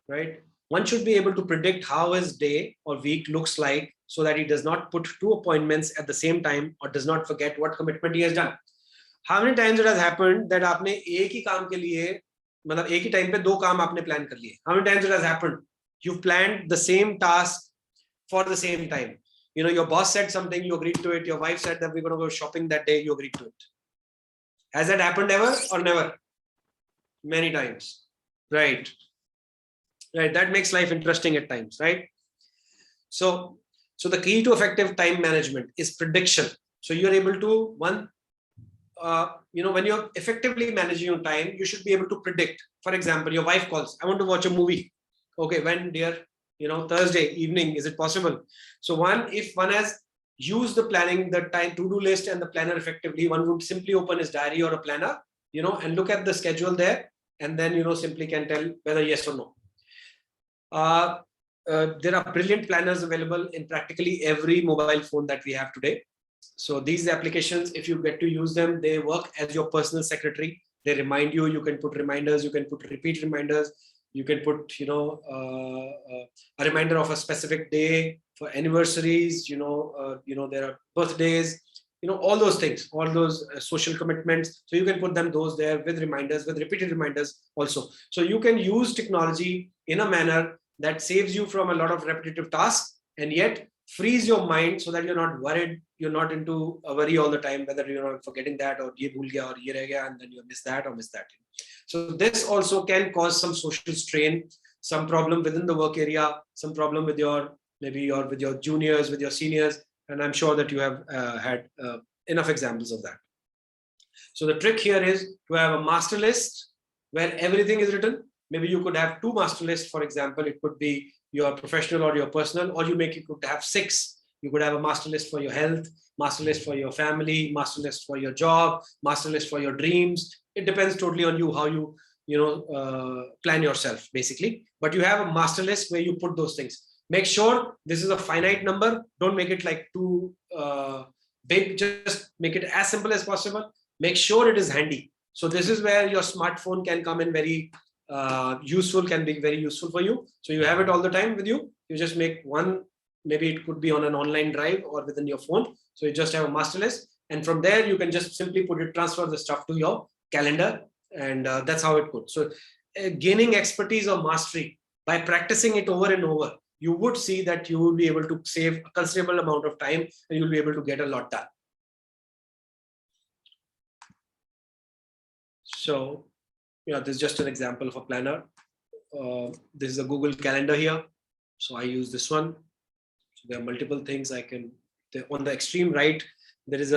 right? One should be able to predict how his day or week looks like so that he does not put 2 appointments at the same time or does not forget what commitment he has done. How many times it has happened that आपने एक ही काम के लिए मतलब एक ही time पे 2 काम आपने प्लान कर लिए? How many times it has happened? You've planned the same task for the same time. You know, your boss said something, you agreed to it. Your wife said that we're going to go shopping that day, you agreed to it. Has that happened ever or never? Many times, right? Right. That makes life interesting at times, right? So the key to effective time management is prediction. So you're able to when you're effectively managing your time, you should be able to predict. For example, your wife calls, I want to watch a movie. Okay, when, dear? Thursday evening, is it possible? So if one has used the planning, the time to-do list and the planner effectively, one would simply open his diary or a planner, and look at the schedule there, and then, simply can tell whether yes or no. There are brilliant planners available in practically every mobile phone that we have today. So these applications, if you get to use them, they work as your personal secretary. They remind you, you can put reminders, you can put repeat reminders, you can put, a reminder of a specific day for anniversaries, there are birthdays, all those things, all those social commitments. So you can put those there with reminders, with repeated reminders also. So you can use technology in a manner that saves you from a lot of repetitive tasks and yet frees your mind so that you're not worried, you're not into a worry all the time, whether you're forgetting that or ye bhul gaya or ye reh gaya, and then you miss that or miss that. So this also can cause some social strain, some problem within the work area, some problem with with your juniors, with your seniors, and I'm sure that you have had enough examples of that. So the trick here is to have a master list where everything is written. Maybe you could have 2 master lists, for example. It could be your professional or your personal, or you could have 6. You could have a master list for your health, master list for your family, master list for your job, master list for your dreams. It depends totally on you, how you plan yourself, basically. But you have a master list where you put those things. Make sure this is a finite number. Don't make it like too big. Just make it as simple as possible. Make sure it is handy. So this is where your smartphone can come in very can be very useful for you. So you have it all the time with you. You just make one, maybe it could be on an online drive or within your phone. So you just have a master list, and from there you can just simply transfer the stuff to your calendar, and that's how it goes. So gaining expertise or mastery by practicing it over and over, you would see that you will be able to save a considerable amount of time and you'll be able to get a lot done. So this is just an example of a planner. This is a Google Calendar here. So I use this one. So there are multiple things I can, on the extreme right, there is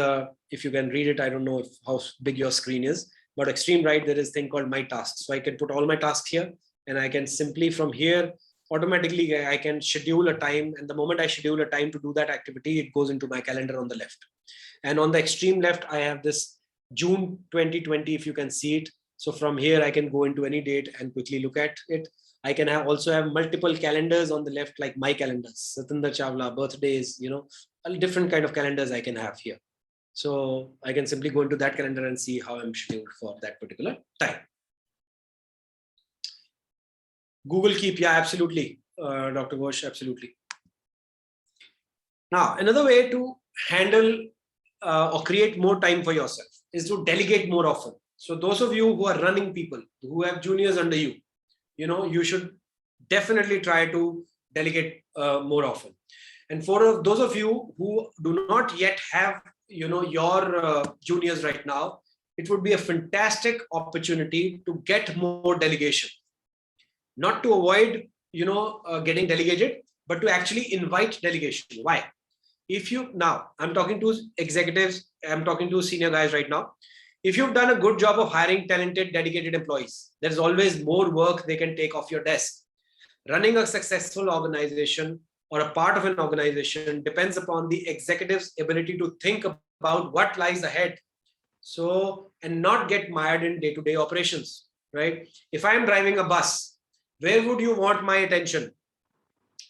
if you can read it, I don't know how big your screen is, but extreme right, there is a thing called My Tasks. So I can put all my tasks here, and I can simply from here, automatically I can schedule a time. And the moment I schedule a time to do that activity, it goes into my calendar on the left. And on the extreme left, I have this June 2020, if you can see it. So from here, I can go into any date and quickly look at it. I can also have multiple calendars on the left, like my calendars, Satinder Chawla, birthdays, a different kind of calendars I can have here. So I can simply go into that calendar and see how I'm scheduled for that particular time. Google Keep, yeah, absolutely. Dr. Ghosh, absolutely. Now, another way to handle or create more time for yourself is to delegate more often. So those of you who are running people, who have juniors under you, you should definitely try to delegate more often. And for those of you who do not yet have, your juniors right now, it would be a fantastic opportunity to get more delegation. Not to avoid, getting delegated, but to actually invite delegation. Why? Now, I'm talking to executives, I'm talking to senior guys right now. If you've done a good job of hiring talented, dedicated employees, there's always more work they can take off your desk. Running a successful organization or a part of an organization depends upon the executive's ability to think about what lies ahead. So, and not get mired in day-to-day operations, right? If I'm driving a bus, where would you want my attention?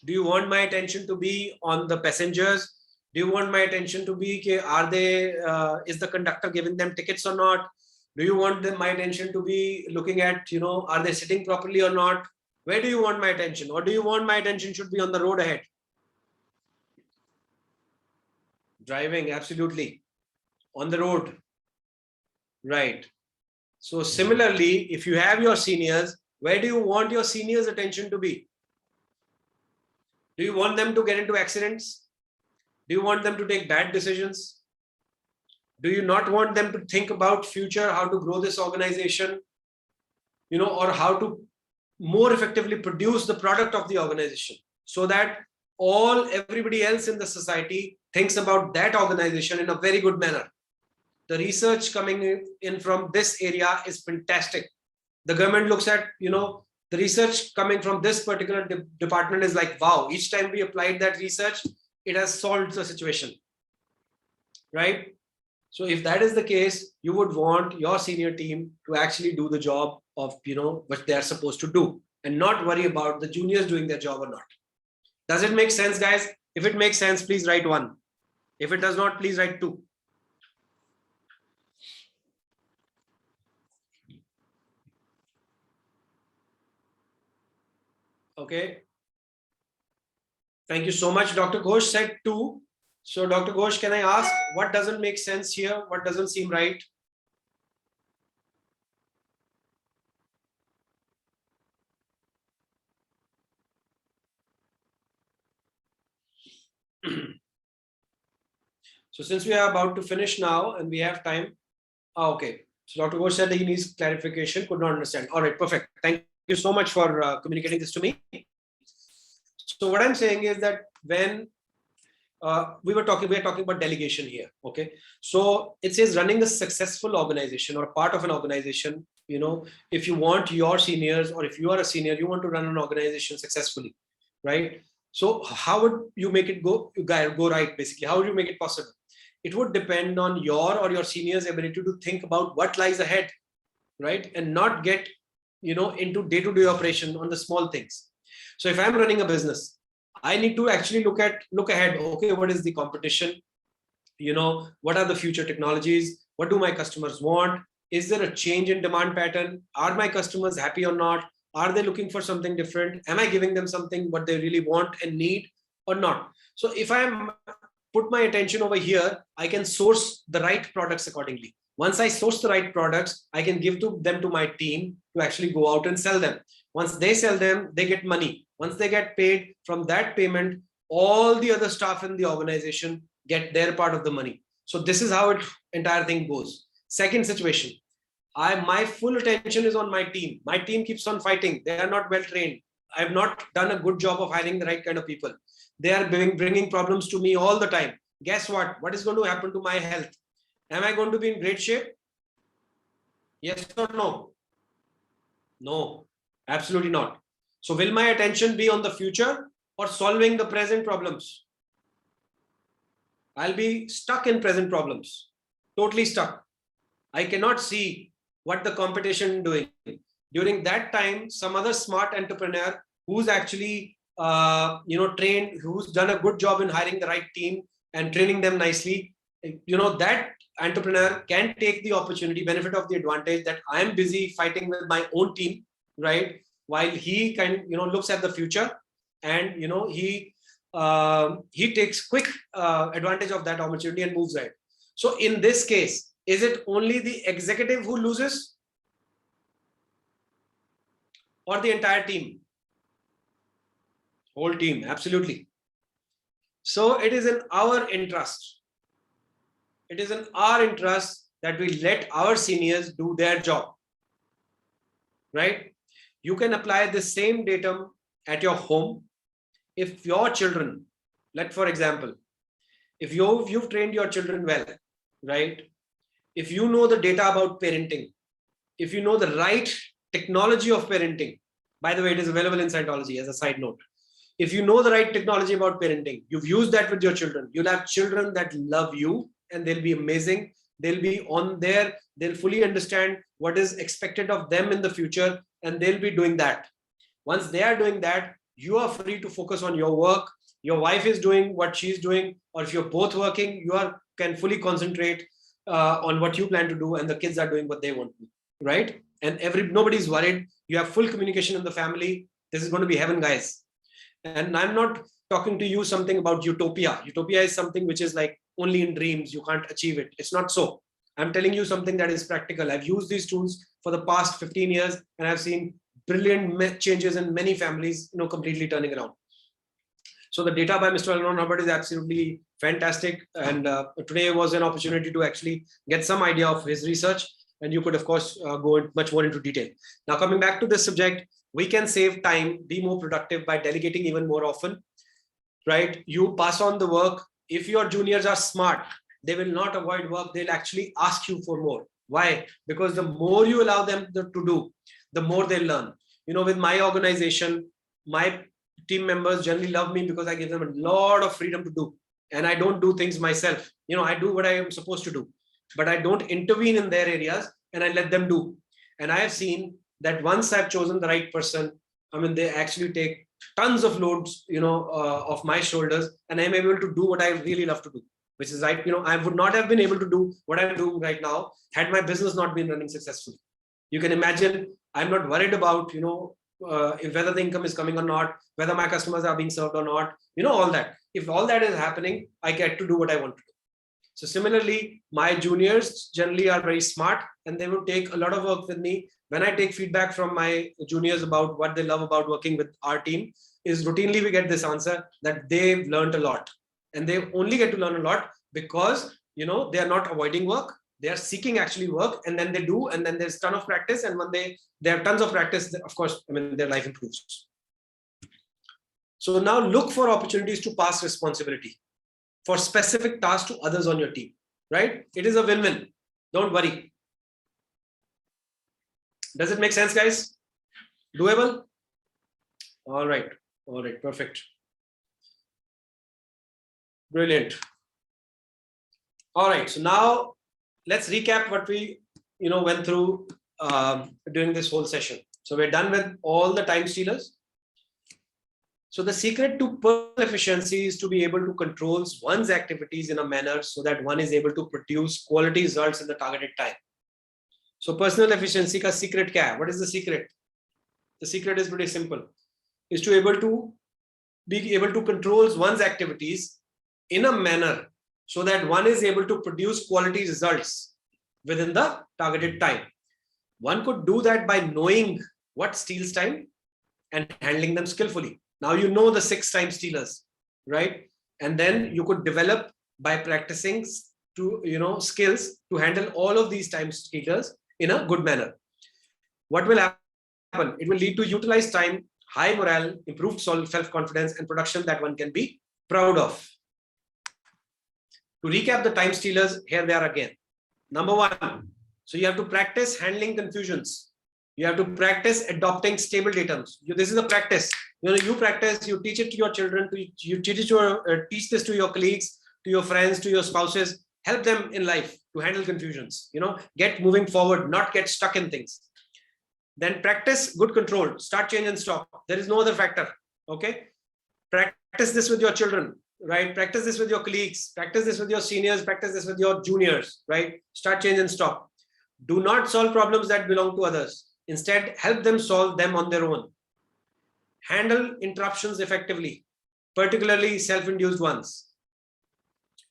Do you want my attention to be on the passengers? Do you want my attention to be, is the conductor giving them tickets or not? Do you want my attention to be looking at, are they sitting properly or not? Where do you want my attention? Or do you want my attention should be on the road ahead? Driving, absolutely. On the road. Right. So similarly, if you have your seniors, where do you want your seniors' attention to be? Do you want them to get into accidents? Do you want them to take bad decisions? Do you not want them to think about future, how to grow this organization, or how to more effectively produce the product of the organization so that everybody else in the society thinks about that organization in a very good manner? The research coming in from this area is fantastic. The government looks at, the research coming from this particular department is like, wow, each time we applied that research, it has solved the situation, right? So if that is the case, you would want your senior team to actually do the job of, what they are supposed to do and not worry about the juniors doing their job or not. Does it make sense, guys? If it makes sense, please write 1. If it does not, please write 2. Okay. Thank you so much. Dr. Ghosh said 2. So Dr. Ghosh, can I ask what doesn't make sense here? What doesn't seem right? So since we are about to finish now and we have time. Okay. So Dr. Ghosh said that he needs clarification, could not understand. All right, perfect. Thank you so much for communicating this to me. So what I'm saying is that when we are talking about delegation here. Okay. So it says running a successful organization or a part of an organization, if you want your seniors, or if you are a senior, you want to run an organization successfully, right? So how would you make it go right? Basically, how would you make it possible? It would depend on your seniors' ability to think about what lies ahead, right? And not get, into day-to-day operation on the small things. So if I'm running a business, I need to actually look ahead. Okay, what is the competition? What are the future technologies? What do my customers want? Is there a change in demand pattern? Are my customers happy or not? Are they looking for something different? Am I giving them something what they really want and need or not? So if I put my attention over here, I can source the right products accordingly. Once I source the right products, I can give them to my team to actually go out and sell them. Once they sell them, they get money. Once they get paid, from that payment, all the other staff in the organization get their part of the money. So this is how entire thing goes. Second situation, my full attention is on my team. My team keeps on fighting. They are not well trained. I have not done a good job of hiring the right kind of people. They are bringing problems to me all the time. Guess what? What is going to happen to my health? Am I going to be in great shape? Yes or no? No, absolutely not. So will my attention be on the future or solving the present problems? I'll be stuck in present problems, totally stuck. I cannot see what the competition is doing. During that time, some other smart entrepreneur who's actually trained, who's done a good job in hiring the right team and training them nicely, that entrepreneur can take the opportunity, benefit of the advantage that I am busy fighting with my own team, right? While he looks at the future and he takes quick advantage of that opportunity and moves ahead. So in this case, is it only the executive who loses or the entire team? Whole team, absolutely. So it is in our interest. It is in our interest that we let our seniors do their job, right? You can apply the same datum at your home. If your children, for example, if you've trained your children well, right? If you know the data about parenting, if you know the right technology of parenting, by the way, it is available in Scientology as a side note. If you know the right technology about parenting, you've used that with your children, you'll have children that love you and they'll be amazing. They'll be on there. They'll fully understand what is expected of them in the future and they'll be doing that. Once they are doing that, you are free to focus on your work. Your wife is doing what she's doing, or if you're both working, can fully concentrate. on what you plan to do, and the kids are doing what they want to do, right? And nobody's worried. You have full communication in the family. This is going to be heaven, guys. And I'm not talking to you something about utopia. Utopia is something which is like only in dreams. You can't achieve it. It's not so. I'm telling you something that is practical. I've used these tools for the past 15 years, and I've seen brilliant changes in many families, completely turning around. So the data by Mr. Alon Hubbard is absolutely fantastic. And today was an opportunity to actually get some idea of his research. And you could, of course, go much more into detail. Now, coming back to this subject, we can save time, be more productive by delegating even more often, right? You pass on the work. If your juniors are smart, they will not avoid work. They'll actually ask you for more. Why? Because the more you allow them to do, the more they'll learn. With my organization, my team members generally love me because I give them a lot of freedom to do. And I don't do things myself. I do what I am supposed to do, but I don't intervene in their areas, and I let them do. And I have seen that once I've chosen the right person, they actually take tons of loads, off my shoulders, and I'm able to do what I really love to do, which is right. I would not have been able to do what I'm doing right now had my business not been running successfully. You can imagine I'm not worried about, if whether the income is coming or not, whether my customers are being served or not, all that. If all that is happening, I get to do what I want to do. So similarly, my juniors generally are very smart, and they will take a lot of work with me. When I take feedback from my juniors about what they love about working with our team, is routinely we get this answer that they've learned a lot. And they only get to learn a lot because, they are not avoiding work. They are seeking actually work, and then they do, and then there's a ton of practice. And when they have tons of practice, of course, their life improves. So now look for opportunities to pass responsibility for specific tasks to others on your team, right? It is a win-win. Don't worry. Does it make sense, guys? Doable? All right. Perfect. Brilliant. All right. So now let's recap what we, went through during this whole session. So we're done with all the time stealers. So the secret to personal efficiency is to be able to control one's activities in a manner so that one is able to produce quality results in the targeted time. So personal efficiency ka secret kya hai? What is the secret? The secret is pretty simple. Is to be able to control one's activities in a manner so that one is able to produce quality results within the targeted time. One could do that by knowing what steals time and handling them skillfully. Now you know the 6 time stealers, right? And then you could develop by practicing skills to handle all of these time stealers in a good manner. What will happen? It will lead to utilized time, high morale, improved self-confidence, and production that one can be proud of. To recap the time stealers, here they are again. Number 1, so you have to practice handling confusions. You have to practice adopting stable datums. This is a practice. You practice, you teach it to your children, you teach this to your colleagues, to your friends, to your spouses. Help them in life to handle confusions. Get moving forward, not get stuck in things. Then practice good control. Start, change, and stop. There is no other factor. Okay. Practice this with your children, right? Practice this with your colleagues. Practice this with your seniors. Practice this with your juniors, right? Start, change, and stop. Do not solve problems that belong to others. Instead, help them solve them on their own. Handle interruptions effectively, particularly self-induced ones.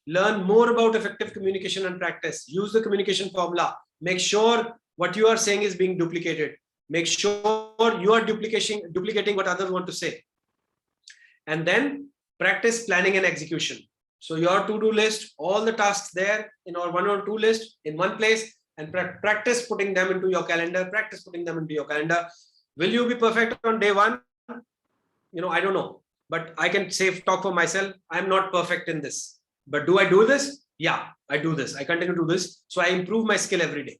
Learn more about effective communication and practice. Use the communication formula. Make sure what you are saying is being duplicated. Make sure you are duplicating what others want to say. And then practice planning and execution. So your to-do list, all the tasks there in our 1 or 2 list in one place, and practice putting them into your calendar. Practice putting them into your calendar. Will you be perfect on day 1? I don't know, but I can talk for myself. I'm not perfect in this, but do I do this? Yeah, I do this. I continue to do this. So I improve my skill every day.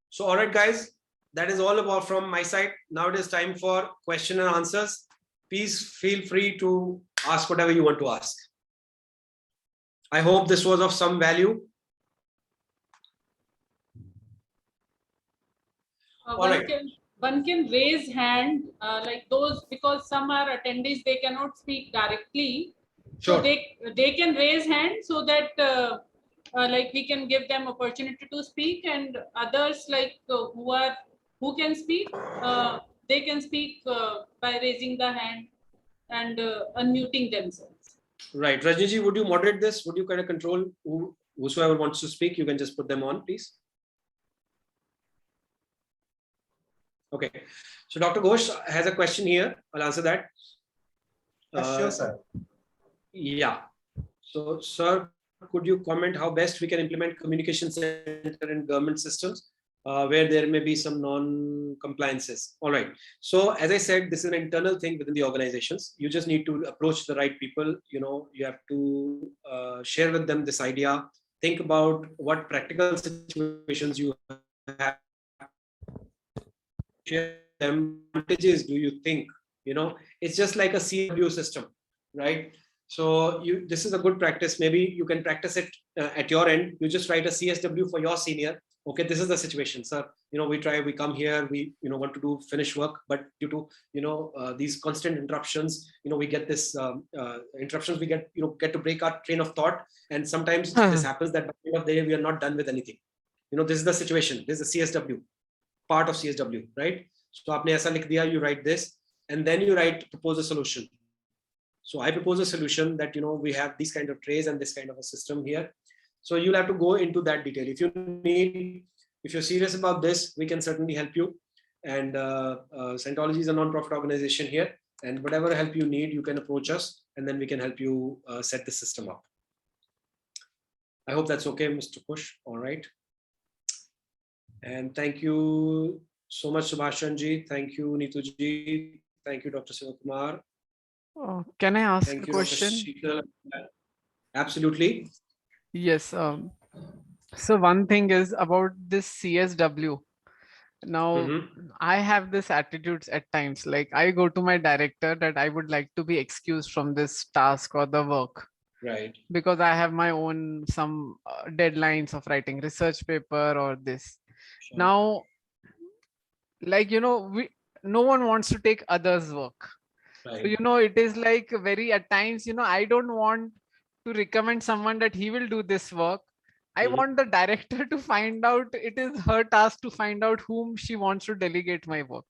So, all right, guys, that is all about from my side. Now it is time for question and answers. Please feel free to ask whatever you want to ask. I hope this was of some value. One can raise hand like those, because some are attendees, they cannot speak directly. Sure. So they can raise hand so that like we can give them opportunity to speak, and others like who can speak, they can speak by raising the hand and unmuting themselves. Right. Rajniji, would you moderate this? Would you kind of control whosoever wants to speak? You can just put them on, please. Okay. So Dr. Ghosh has a question here. I'll answer that. Sure, sir. Yeah. So, sir, could you comment how best we can implement communication center in government systems where there may be some non-compliances? All right. So, as I said, this is an internal thing within the organizations. You just need to approach the right people. You know, you have to share with them this idea. Think about what practical situations you have. Share them. Advantages do you think? You know, it's just like a CW system, right? So this is a good practice. Maybe you can practice it at your end. You just write a CSW for your senior. Okay, this is the situation, sir. You know, we come here, we, want to finish work, but due to, these constant interruptions, we get this interruptions, we get to break our train of thought. And sometimes this happens that by the end of the day, we are not done with anything. This is the situation. This is the CSW, part of CSW, right? So aapne aisa likh diya, you write this, and then you propose a solution. So I propose a solution that, we have these kind of trays and this kind of a system here. So you'll have to go into that detail. If you're serious about this, we can certainly help you. And Scientology is a non-profit organization here. And whatever help you need, you can approach us, and then we can help you set the system up. I hope that's okay, Mr. Kush. All right. And thank you so much, Subhashan ji. Thank you, Neetu ji. Thank you, Dr. Sivakumar. Can I ask Thank a you, question? Dr. Absolutely. Yes. So one thing is about this CSW. Now, I have this attitudes at times, like I go to my director that I would like to be excused from this task or the work. Right. Because I have my own some deadlines of writing research paper or this. Sure. Now, like, no one wants to take others' work. Right. So, it is like very at times, I don't want to recommend someone that he will do this work. I want the director to find out, it is her task to find out whom she wants to delegate my work.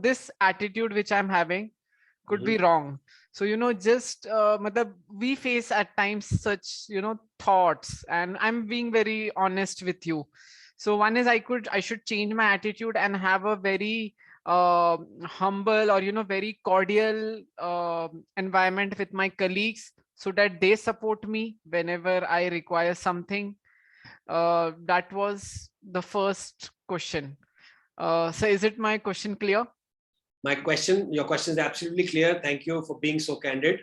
This attitude which I'm having could be wrong. So, just we face at times such, thoughts, and I'm being very honest with you. So one is I should change my attitude and have a very humble or very cordial environment with my colleagues, so that they support me whenever I require something. That was the first question. So is it my question clear? Your question is absolutely clear. Thank you for being so candid.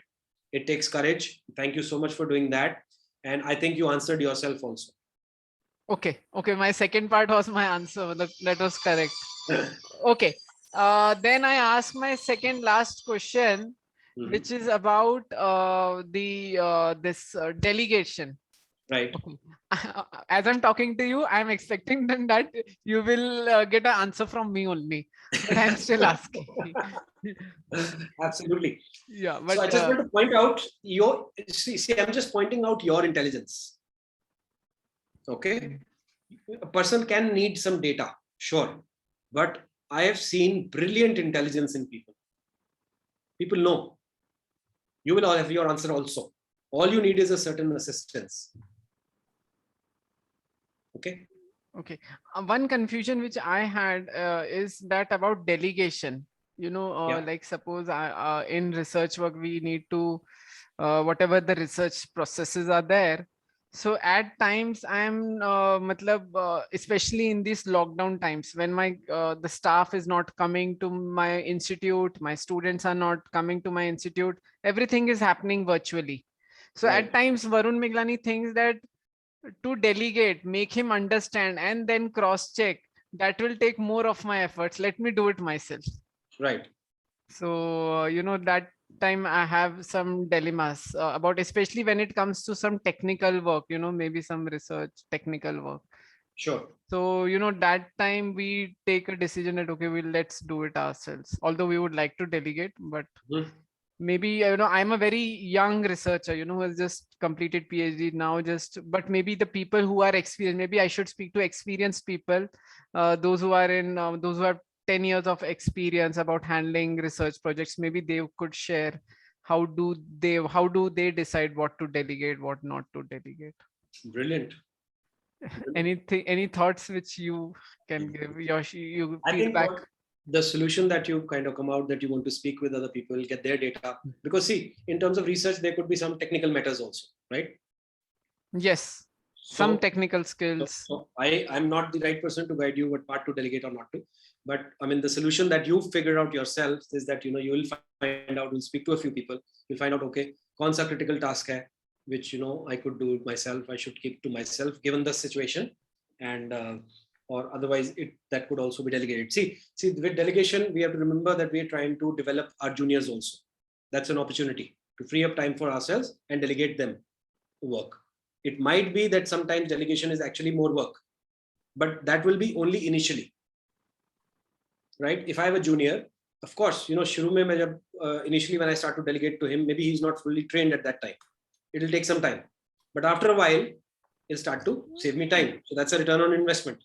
It takes courage. Thank you so much for doing that. And I think you answered yourself also. Okay. My second part was my answer. That was correct. Okay. Then I ask my second last question, which is about this delegation. Right. Okay. As I'm talking to you, I'm expecting then that you will get an answer from me only, but I'm still asking. Absolutely. Yeah, but so I just want to point out I'm just pointing out your intelligence. Okay. A person can need some data, sure, but I have seen brilliant intelligence in people. People know. You will all have your answer also. All you need is a certain assistance. Okay. One confusion which I had is that about delegation. Like suppose in research work we need to whatever the research processes are there. So at times I'm especially in these lockdown times when my the staff is not coming to my institute, my students are not coming to my institute, everything is happening virtually. So at times Varun Miglani thinks that to delegate, make him understand, and then cross check, that will take more of my efforts. Let me do it myself. Right. So that time I have some dilemmas about, especially when it comes to some technical work, maybe some research technical work. Sure. So that time we take a decision that okay, let's do it ourselves, although we would like to delegate, but maybe, I'm a very young researcher, who has just completed PhD now, but maybe the people who are experienced, maybe I should speak to experienced people, those who have 10 years of experience about handling research projects. Maybe they could share how do they decide what to delegate, what not to delegate. Brilliant. Any thoughts which you can give your I think feedback? the solution that you kind of come out, that you want to speak with other people, get their data, because see, in terms of research, there could be some technical matters also, right? Yes, some technical skills. So I'm not the right person to guide you what part to delegate or not to, but I mean, the solution that you figure out yourself is that, you will find out, you'll speak to a few people, you'll find out, okay, kaun sa critical task hai, which, I could do it myself, I should keep to myself given the situation, and or otherwise that could also be delegated. See, with delegation, we have to remember that we are trying to develop our juniors also. That's an opportunity to free up time for ourselves and delegate them work. It might be that sometimes delegation is actually more work, but that will be only initially, right? If I have a junior, of course, shuru mein main initially when I start to delegate to him, maybe he's not fully trained at that time. It will take some time, but after a while, he'll start to save me time. So that's a return on investment.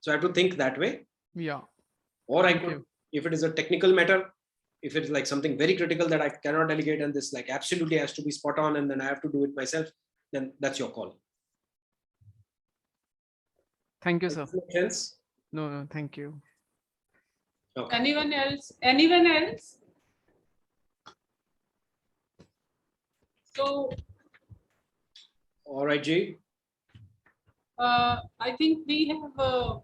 So I have to think that way. Yeah. Or I could, if it is a technical matter, if it's like something very critical that I cannot delegate and this like absolutely has to be spot on and then I have to do it myself, then that's your call. Thank you, sir. Does that make sense? No, thank you. Okay. Anyone else? So, all right, G. I think we have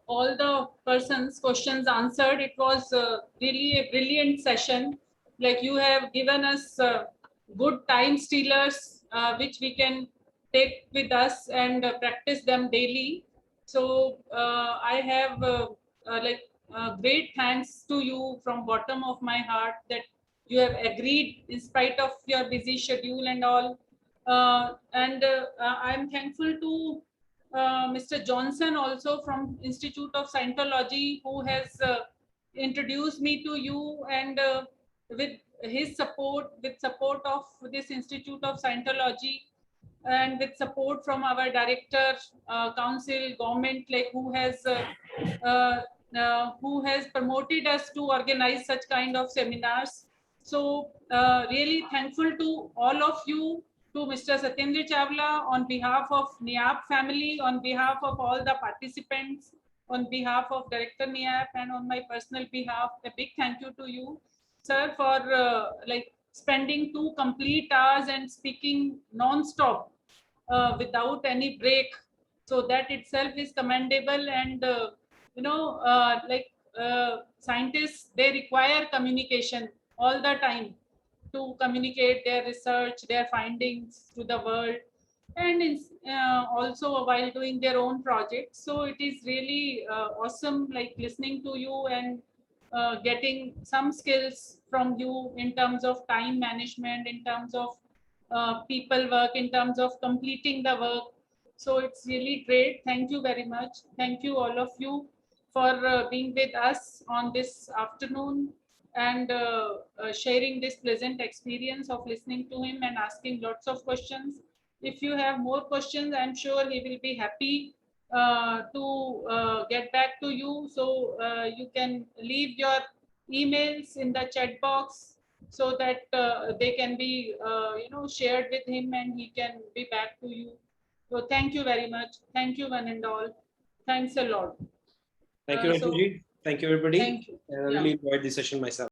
all the persons' questions answered. It was really a brilliant session. Like, you have given us good time stealers, which we can take with us and practice them daily. So I have great thanks to you from bottom of my heart that you have agreed in spite of your busy schedule and all. I'm thankful to Mr. Johnson also from Institute of Scientology, who has introduced me to you, and with his support, with support of this Institute of Scientology, and with support from our director, council, government, like who has promoted us to organize such kind of seminars. So really thankful to all of you, to Mr. Satinder Chawla, on behalf of NIAP family, on behalf of all the participants, on behalf of Director NIAP, and on my personal behalf, a big thank you to you, sir, for spending 2 complete hours and speaking non-stop without any break. So that itself is commendable. And scientists, they require communication all the time to communicate their research, their findings to the world, and also while doing their own projects. So it is really awesome, like listening to you and getting some skills from you in terms of time management, in terms of people work, in terms of completing the work. So it's really great. Thank you very much. Thank you all of you for being with us on this afternoon and sharing this pleasant experience of listening to him and asking lots of questions. If you have more questions, I'm sure he will be happy to get back to you. So you can leave your emails in the chat box so that they can be shared with him and he can be back to you. So thank you very much. Thank you one and all. Thanks a lot. Thank you, Ranjuji. Thank you, everybody. Thank you. I really enjoyed this session myself.